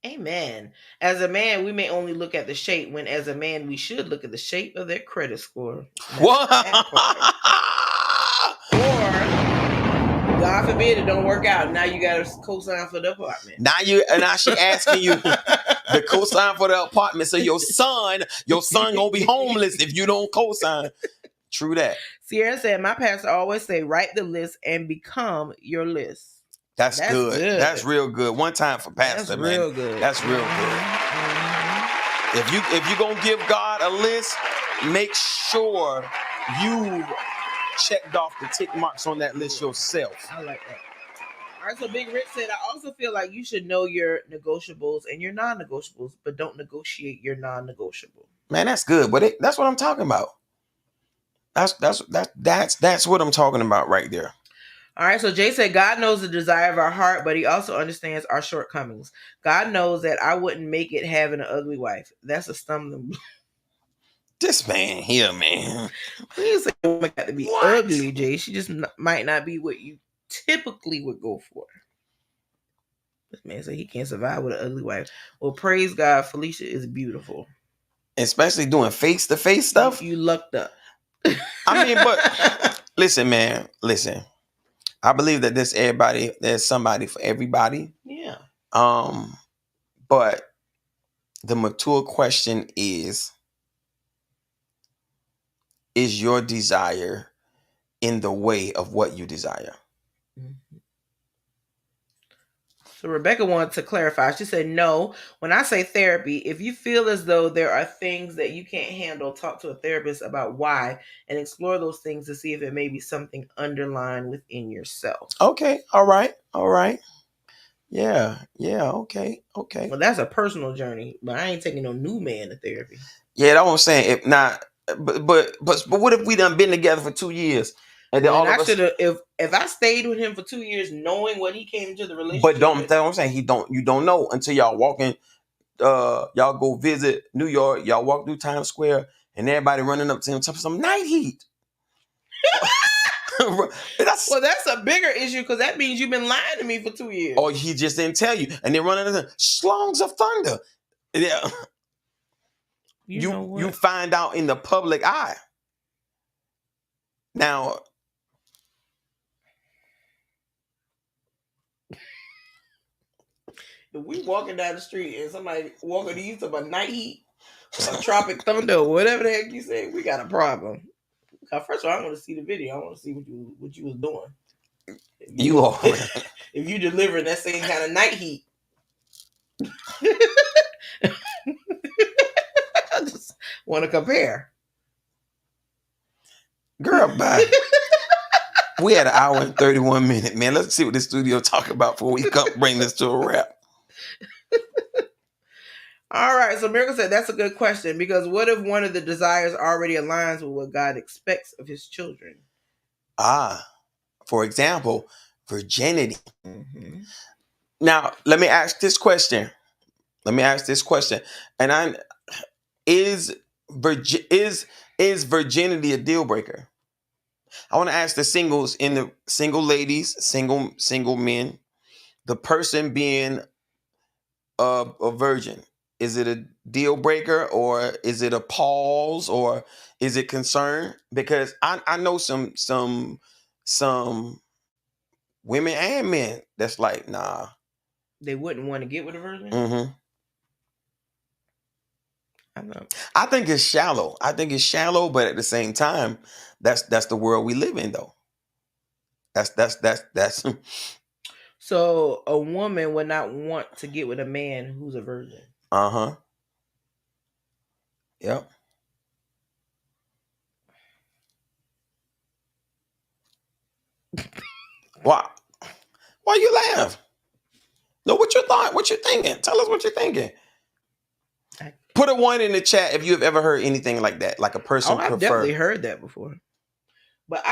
Amen. As a man, we may only look at the shape when as a man, we should look at the shape of their credit score. What? Or, God forbid it don't work out. Now you got to co-sign for the apartment. Now she asking you to co-sign for the apartment. So your son gonna be homeless if you don't co-sign. True that. Sierra said, my pastor always say, write the list and become your list. That's good. That's real good. One time for pastor, man. Real good. That's real good. Mm-hmm. If you gonna give God a list, make sure you checked off the tick marks on that list yourself. I like that. All right, so Big Rich said, I also feel like you should know your negotiables and your non-negotiables, but don't negotiate your non-negotiable. Man, that's good. But that's what I'm talking about. That's what I'm talking about right there. All right, so Jay said, God knows the desire of our heart, but he also understands our shortcomings. God knows that I wouldn't make it having an ugly wife. That's a stumbling block. This man here, man. Please say a woman got to be ugly, Jay. She just might not be what you typically would go for. This man said he can't survive with an ugly wife. Well, praise God, Felicia is beautiful. Especially doing face-to-face stuff. You lucked up. I mean, but listen, man. Listen. I believe that there's somebody for everybody. Yeah. But the mature question is your desire in the way of what you desire? Mm-hmm. So Rebecca wanted to clarify. She said, no, when I say therapy, if you feel as though there are things that you can't handle, talk to a therapist about why and explore those things to see if it may be something underlying within yourself. Okay. All right. Yeah. Okay. Well, that's a personal journey, but I ain't taking no new man to therapy. Yeah, that's what I'm saying. If not, but what if we done been together for 2 years? And then all of us, if I stayed with him for 2 years, knowing what he came into the relationship. But that's what I'm saying. You don't know until y'all walking. Y'all go visit New York. Y'all walk through Times Square, and everybody running up to him to some night heat. Well, that's a bigger issue because that means you've been lying to me for 2 years. Or he just didn't tell you, and then running into Slongs of Thunder. Yeah, you find out in the public eye. Now. If we walking down the street and somebody walking to you to a night heat, or Tropic Thunder, or whatever the heck you say, we got a problem. First of all, I want to see the video. I want to see what you was doing. If you delivering that same kind of night heat. I just want to compare. Girl, bye. We had an hour and 31 minutes, man. Let's see what the studio talk about before we bring this to a wrap. All right, so Miracle said that's a good question because what if one of the desires already aligns with what God expects of his children? For example, virginity. Mm-hmm. Now, let me ask this question. And is virginity a deal breaker? I want to ask the singles in the single ladies, single men, the person being a virgin. Is it a deal breaker or is it a pause or is it concern? Because I know some women and men that's like, nah. They wouldn't want to get with a virgin? Mm-hmm. I know. I think it's shallow. But at the same time, that's the world we live in, though. That's. So a woman would not want to get with a man who's a virgin. Uh-huh. Yep. Why you laugh? No, what you thought? What you thinking? Tell us what you're thinking. Put a 1 in the chat if you have ever heard anything like that, like a person I've definitely heard that before. But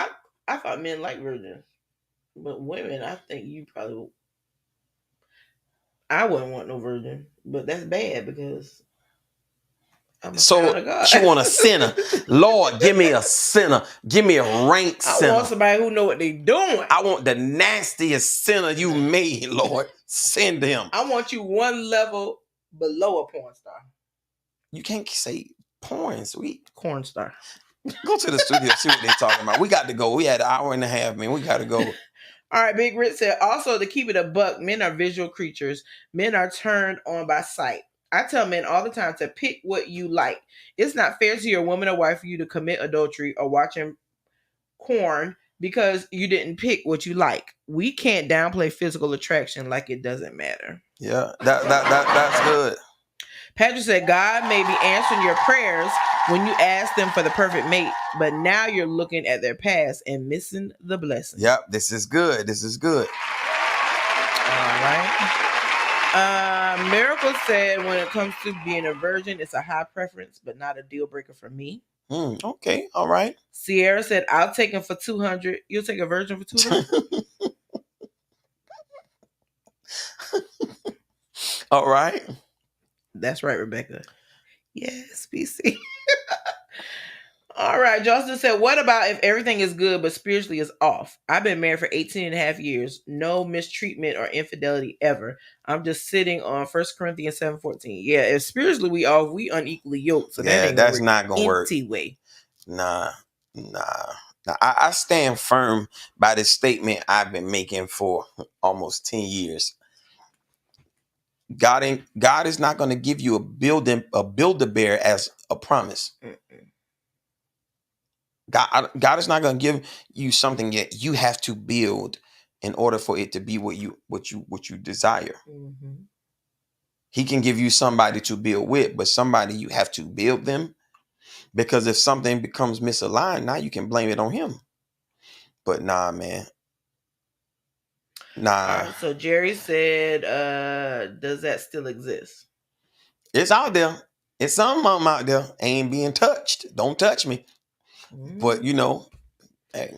I thought men like virgins. But women, I think you probably... I wouldn't want no virgin. But that's bad because... So she want a sinner. Lord, give me a sinner. Give me a rank sinner. I want somebody who know what they doing. I want the nastiest sinner you made, Lord. Send him. I want you one level below a porn star. You can't say porn, sweet. Corn star. Go to the studio, see what they're talking about. We got to go. We had an hour and a half, man. We got to go. All right, Big Rit said, also to keep it a buck, men are visual creatures. Men are turned on by sight. I tell men all the time to pick what you like. It's not fair to your woman or wife for you to commit adultery or watching porn because you didn't pick what you like. We can't downplay physical attraction like it doesn't matter. Yeah, that's good. Patrick said, God may be answering your prayers, When you ask them for the perfect mate, but now you're looking at their past and missing the blessing. Yep, this is good. This is good. All right. Miracle said, when it comes to being a virgin, it's a high preference, but not a deal breaker for me. Okay, all right. Sierra said, I'll take him for 200. You'll take a virgin for 200? All right. That's right, Rebecca. Yes, BC. All right. Justin said, what about if everything is good but spiritually is off? I've been married for 18 and a half years. No mistreatment or infidelity ever. I'm just sitting on 1 Corinthians 7:14. Yeah, if spiritually we off, we unequally yoked. So that ain't that's not gonna work. Way. Nah. I stand firm by this statement I've been making for almost 10 years. God is not going to give you a Build-A-Bear as a promise. God is not going to give you something that you have to build in order for it to be what you desire. Mm-hmm. He can give you somebody to build with, but somebody you have to build them, because if something becomes misaligned, now you can blame it on him. But nah, man. Nah. So Jerry said, does that still exist? It's out there. It's something out there. Ain't being touched. Don't touch me. But hey. All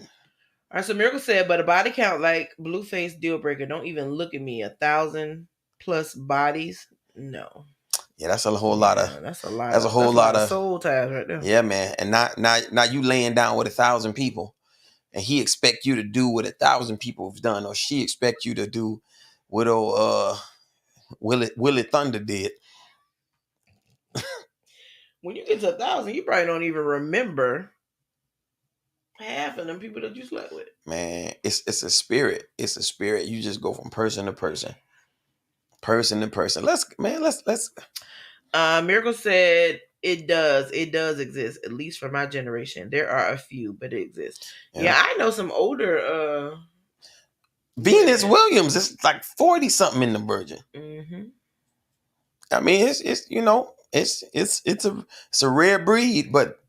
right, so Miracle said, but a body count like Blueface deal breaker. Don't even look at me. 1,000+ bodies. No. Yeah, that's a whole lot of. That's a lot. That's a whole lot of soul ties right there. Yeah, man. And now you laying down with 1,000 people, and he expect you to do what 1,000 people have done, or she expect you to do what Willie Thunder did. When you get to 1,000, you probably don't even remember half of them people that you slept with. Man, it's a spirit. It's a spirit. You just go from person to person. Person to person. Let's. Miracle said it does exist, at least for my generation. There are a few, but it exists. Yeah, I know some older Venus Williams is like 40 something in the Virgin. Mm-hmm. I mean, it's a rare breed, but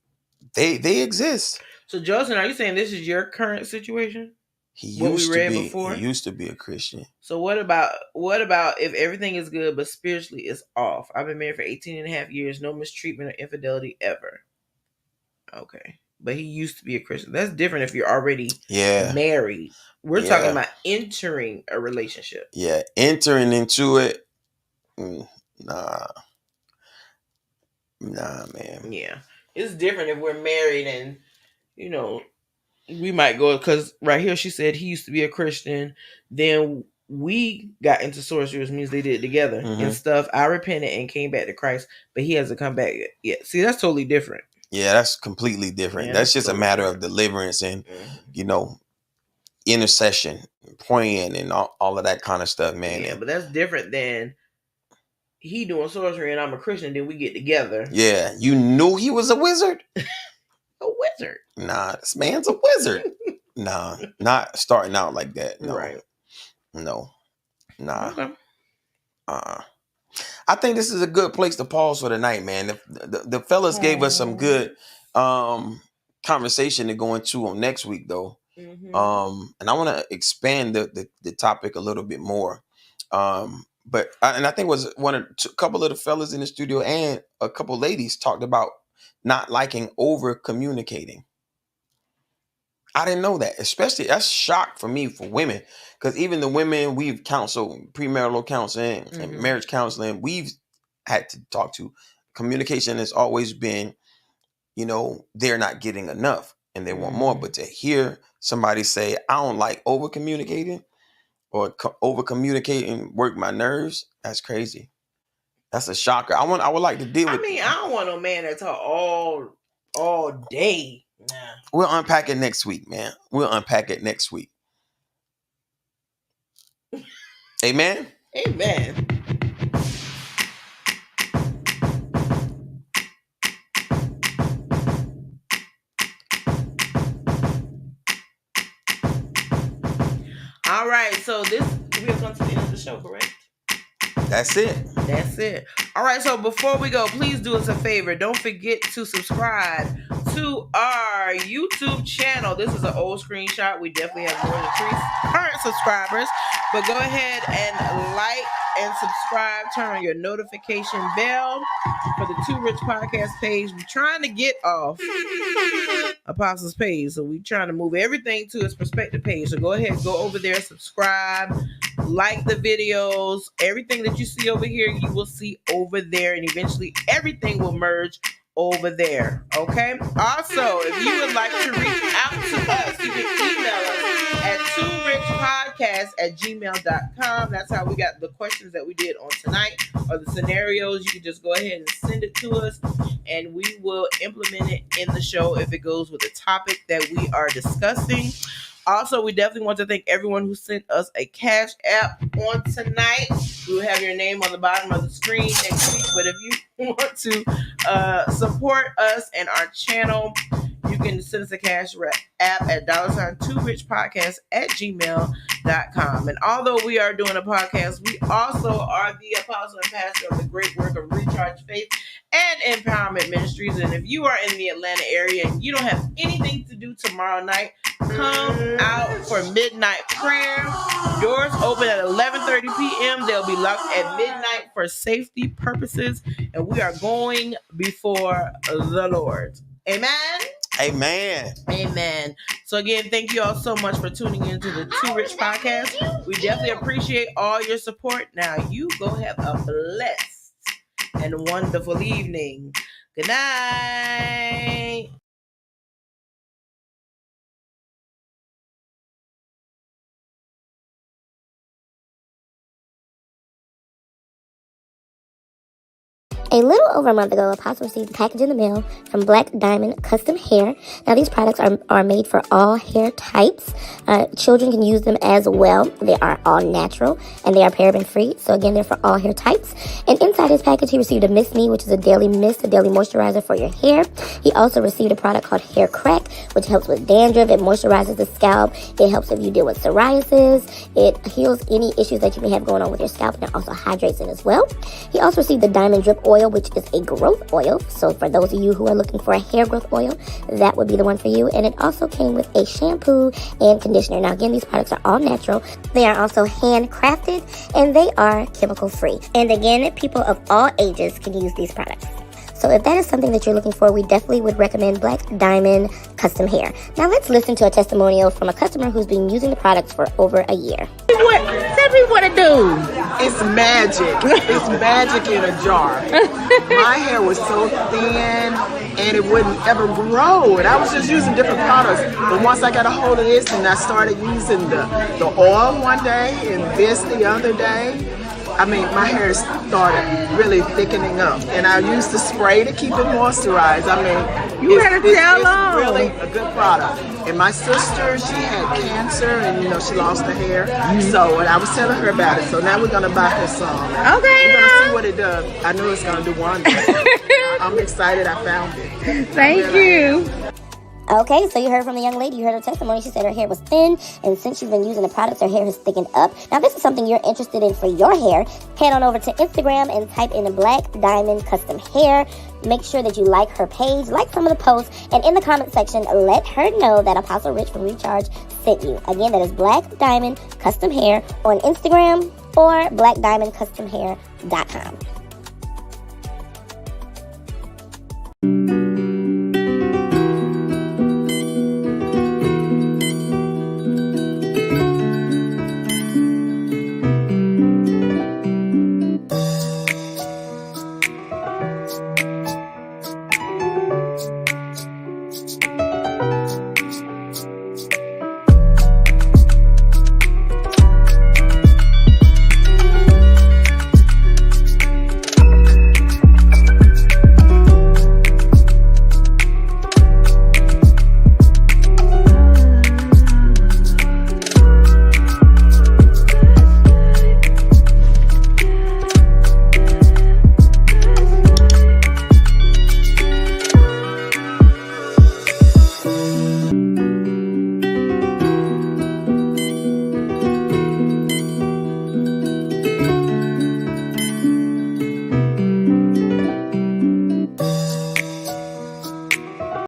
they exist. So Justin, are you saying this is your current situation? He used to be a Christian. So what about if everything is good but spiritually is off? I've been married for 18 and a half years, no mistreatment or infidelity ever. Okay. But he used to be a Christian. That's different if you're already married. We're talking about entering a relationship. Yeah, entering into it. Nah, man. Yeah. It's different if we're married and, we might go, because right here she said he used to be a Christian. Then we got into sorcery, which means they did it together and stuff. I repented and came back to Christ, but he hasn't come back yet. See, that's totally different. Yeah, that's completely different. That's just totally a matter of deliverance and, intercession, praying and all of that kind of stuff, man. Yeah, but that's different than he doing sorcery and I'm a Christian, then we get together. Yeah, you knew he was a wizard? A wizard. Nah, this man's a wizard. Nah, not starting out like that. No. Right. No. Nah. Okay. I think this is a good place to pause for tonight, man. The fellas gave us some good conversation to go into on next week, though. And I want to expand the topic a little bit more. But I think it was a couple of the fellas in the studio and a couple ladies talked about not liking over communicating. I didn't know that. Especially, that's shock for me for women, because even the women we've counseled, premarital counseling and marriage counseling, we've had to talk to. Communication has always been, they're not getting enough and they want more. But to hear somebody say, I don't like over communicating or over communicating work my nerves, that's crazy. That's a shocker. I would like to deal with. I don't want no man that talk all day. Nah. We'll unpack it next week, man. We'll unpack it next week. Amen. Amen. All right. So we have come to the end of the show, correct? That's it. That's it. All right, so before we go, please do us a favor. Don't forget to subscribe to our YouTube channel. This is an old screenshot. We definitely have more than 3 current subscribers. But go ahead and like and subscribe. Turn on your notification bell for the Too Rich Podcast page. We're trying to get off Apostle's page. So we're trying to move everything to its prospective page. So go ahead, go over there, subscribe, like the videos. Everything that you see over here, you will see over there. And eventually everything will merge over there. Okay? Also, if you would like to reach out to us, you can email us at toorichpodcast@gmail.com. That's how we got the questions that we did on tonight, or the scenarios. You can just go ahead and send it to us, and we will implement it in the show if it goes with the topic that we are discussing. Also, we definitely want to thank everyone who sent us a Cash App on tonight. We will have your name on the bottom of the screen next week. But if you want to support us and our channel, you can send us a Cash App at $2richpodcast@gmail.com. And although we are doing a podcast, we also are the apostle and pastor of the great work of Recharge Faith and Empowerment Ministries. And if you are in the Atlanta area and you don't have anything to do tomorrow night, come out for midnight prayer. Doors open at 11:30 p.m. They'll be locked at midnight for safety purposes. And we are going before the Lord. Amen. Amen. Amen. So again, thank you all so much for tuning into the Too Rich Podcast. We definitely appreciate all your support. Now you go have a blessed and wonderful evening. Good night. A little over a month ago, Apostle received a package in the mail from Black Diamond Custom Hair. Now, these products are made for all hair types. Children can use them as well. They are all natural, and they are paraben-free. So, again, they're for all hair types. And inside his package, he received a Mist Me, which is a daily mist, a daily moisturizer for your hair. He also received a product called Hair Crack, which helps with dandruff. It moisturizes the scalp. It helps if you deal with psoriasis. It heals any issues that you may have going on with your scalp, and it also hydrates it as well. He also received the Diamond Drip Oil, which is a growth oil. So for those of you who are looking for a hair growth oil, that would be the one for you. And it also came with a shampoo and conditioner. Now again, these products are all natural. They are also handcrafted, and they are chemical free. And again, people of all ages can use these products. So if that is something that you're looking for, we definitely would recommend Black Diamond Custom Hair. Now let's listen to a testimonial from a customer who's been using the products for over a year. Tell me what to do. It's magic. It's magic in a jar. My hair was so thin and it wouldn't ever grow. And I was just using different products. But once I got a hold of this and I started using the oil one day and this the other day, I mean, my hair started really thickening up. And I used the spray to keep it moisturized. I mean, it's really a good product. And my sister, she had cancer and, she lost her hair. So, and I was telling her about it. So now we're going to buy her some. Okay. We're going to see what it does. I know it's going to do wonders. I'm excited I found it. Thank you. Okay, so you heard from the young lady, you heard her testimony. She said her hair was thin, and since she's been using the products, her hair has thickened up. Now, if this is something you're interested in for your hair, head on over to Instagram and type in Black Diamond Custom Hair. Make sure that you like her page, like some of the posts, and in the comment section, let her know that Apostle Rich from Recharge sent you. Again, that is Black Diamond Custom Hair on Instagram or blackdiamondcustomhair.com.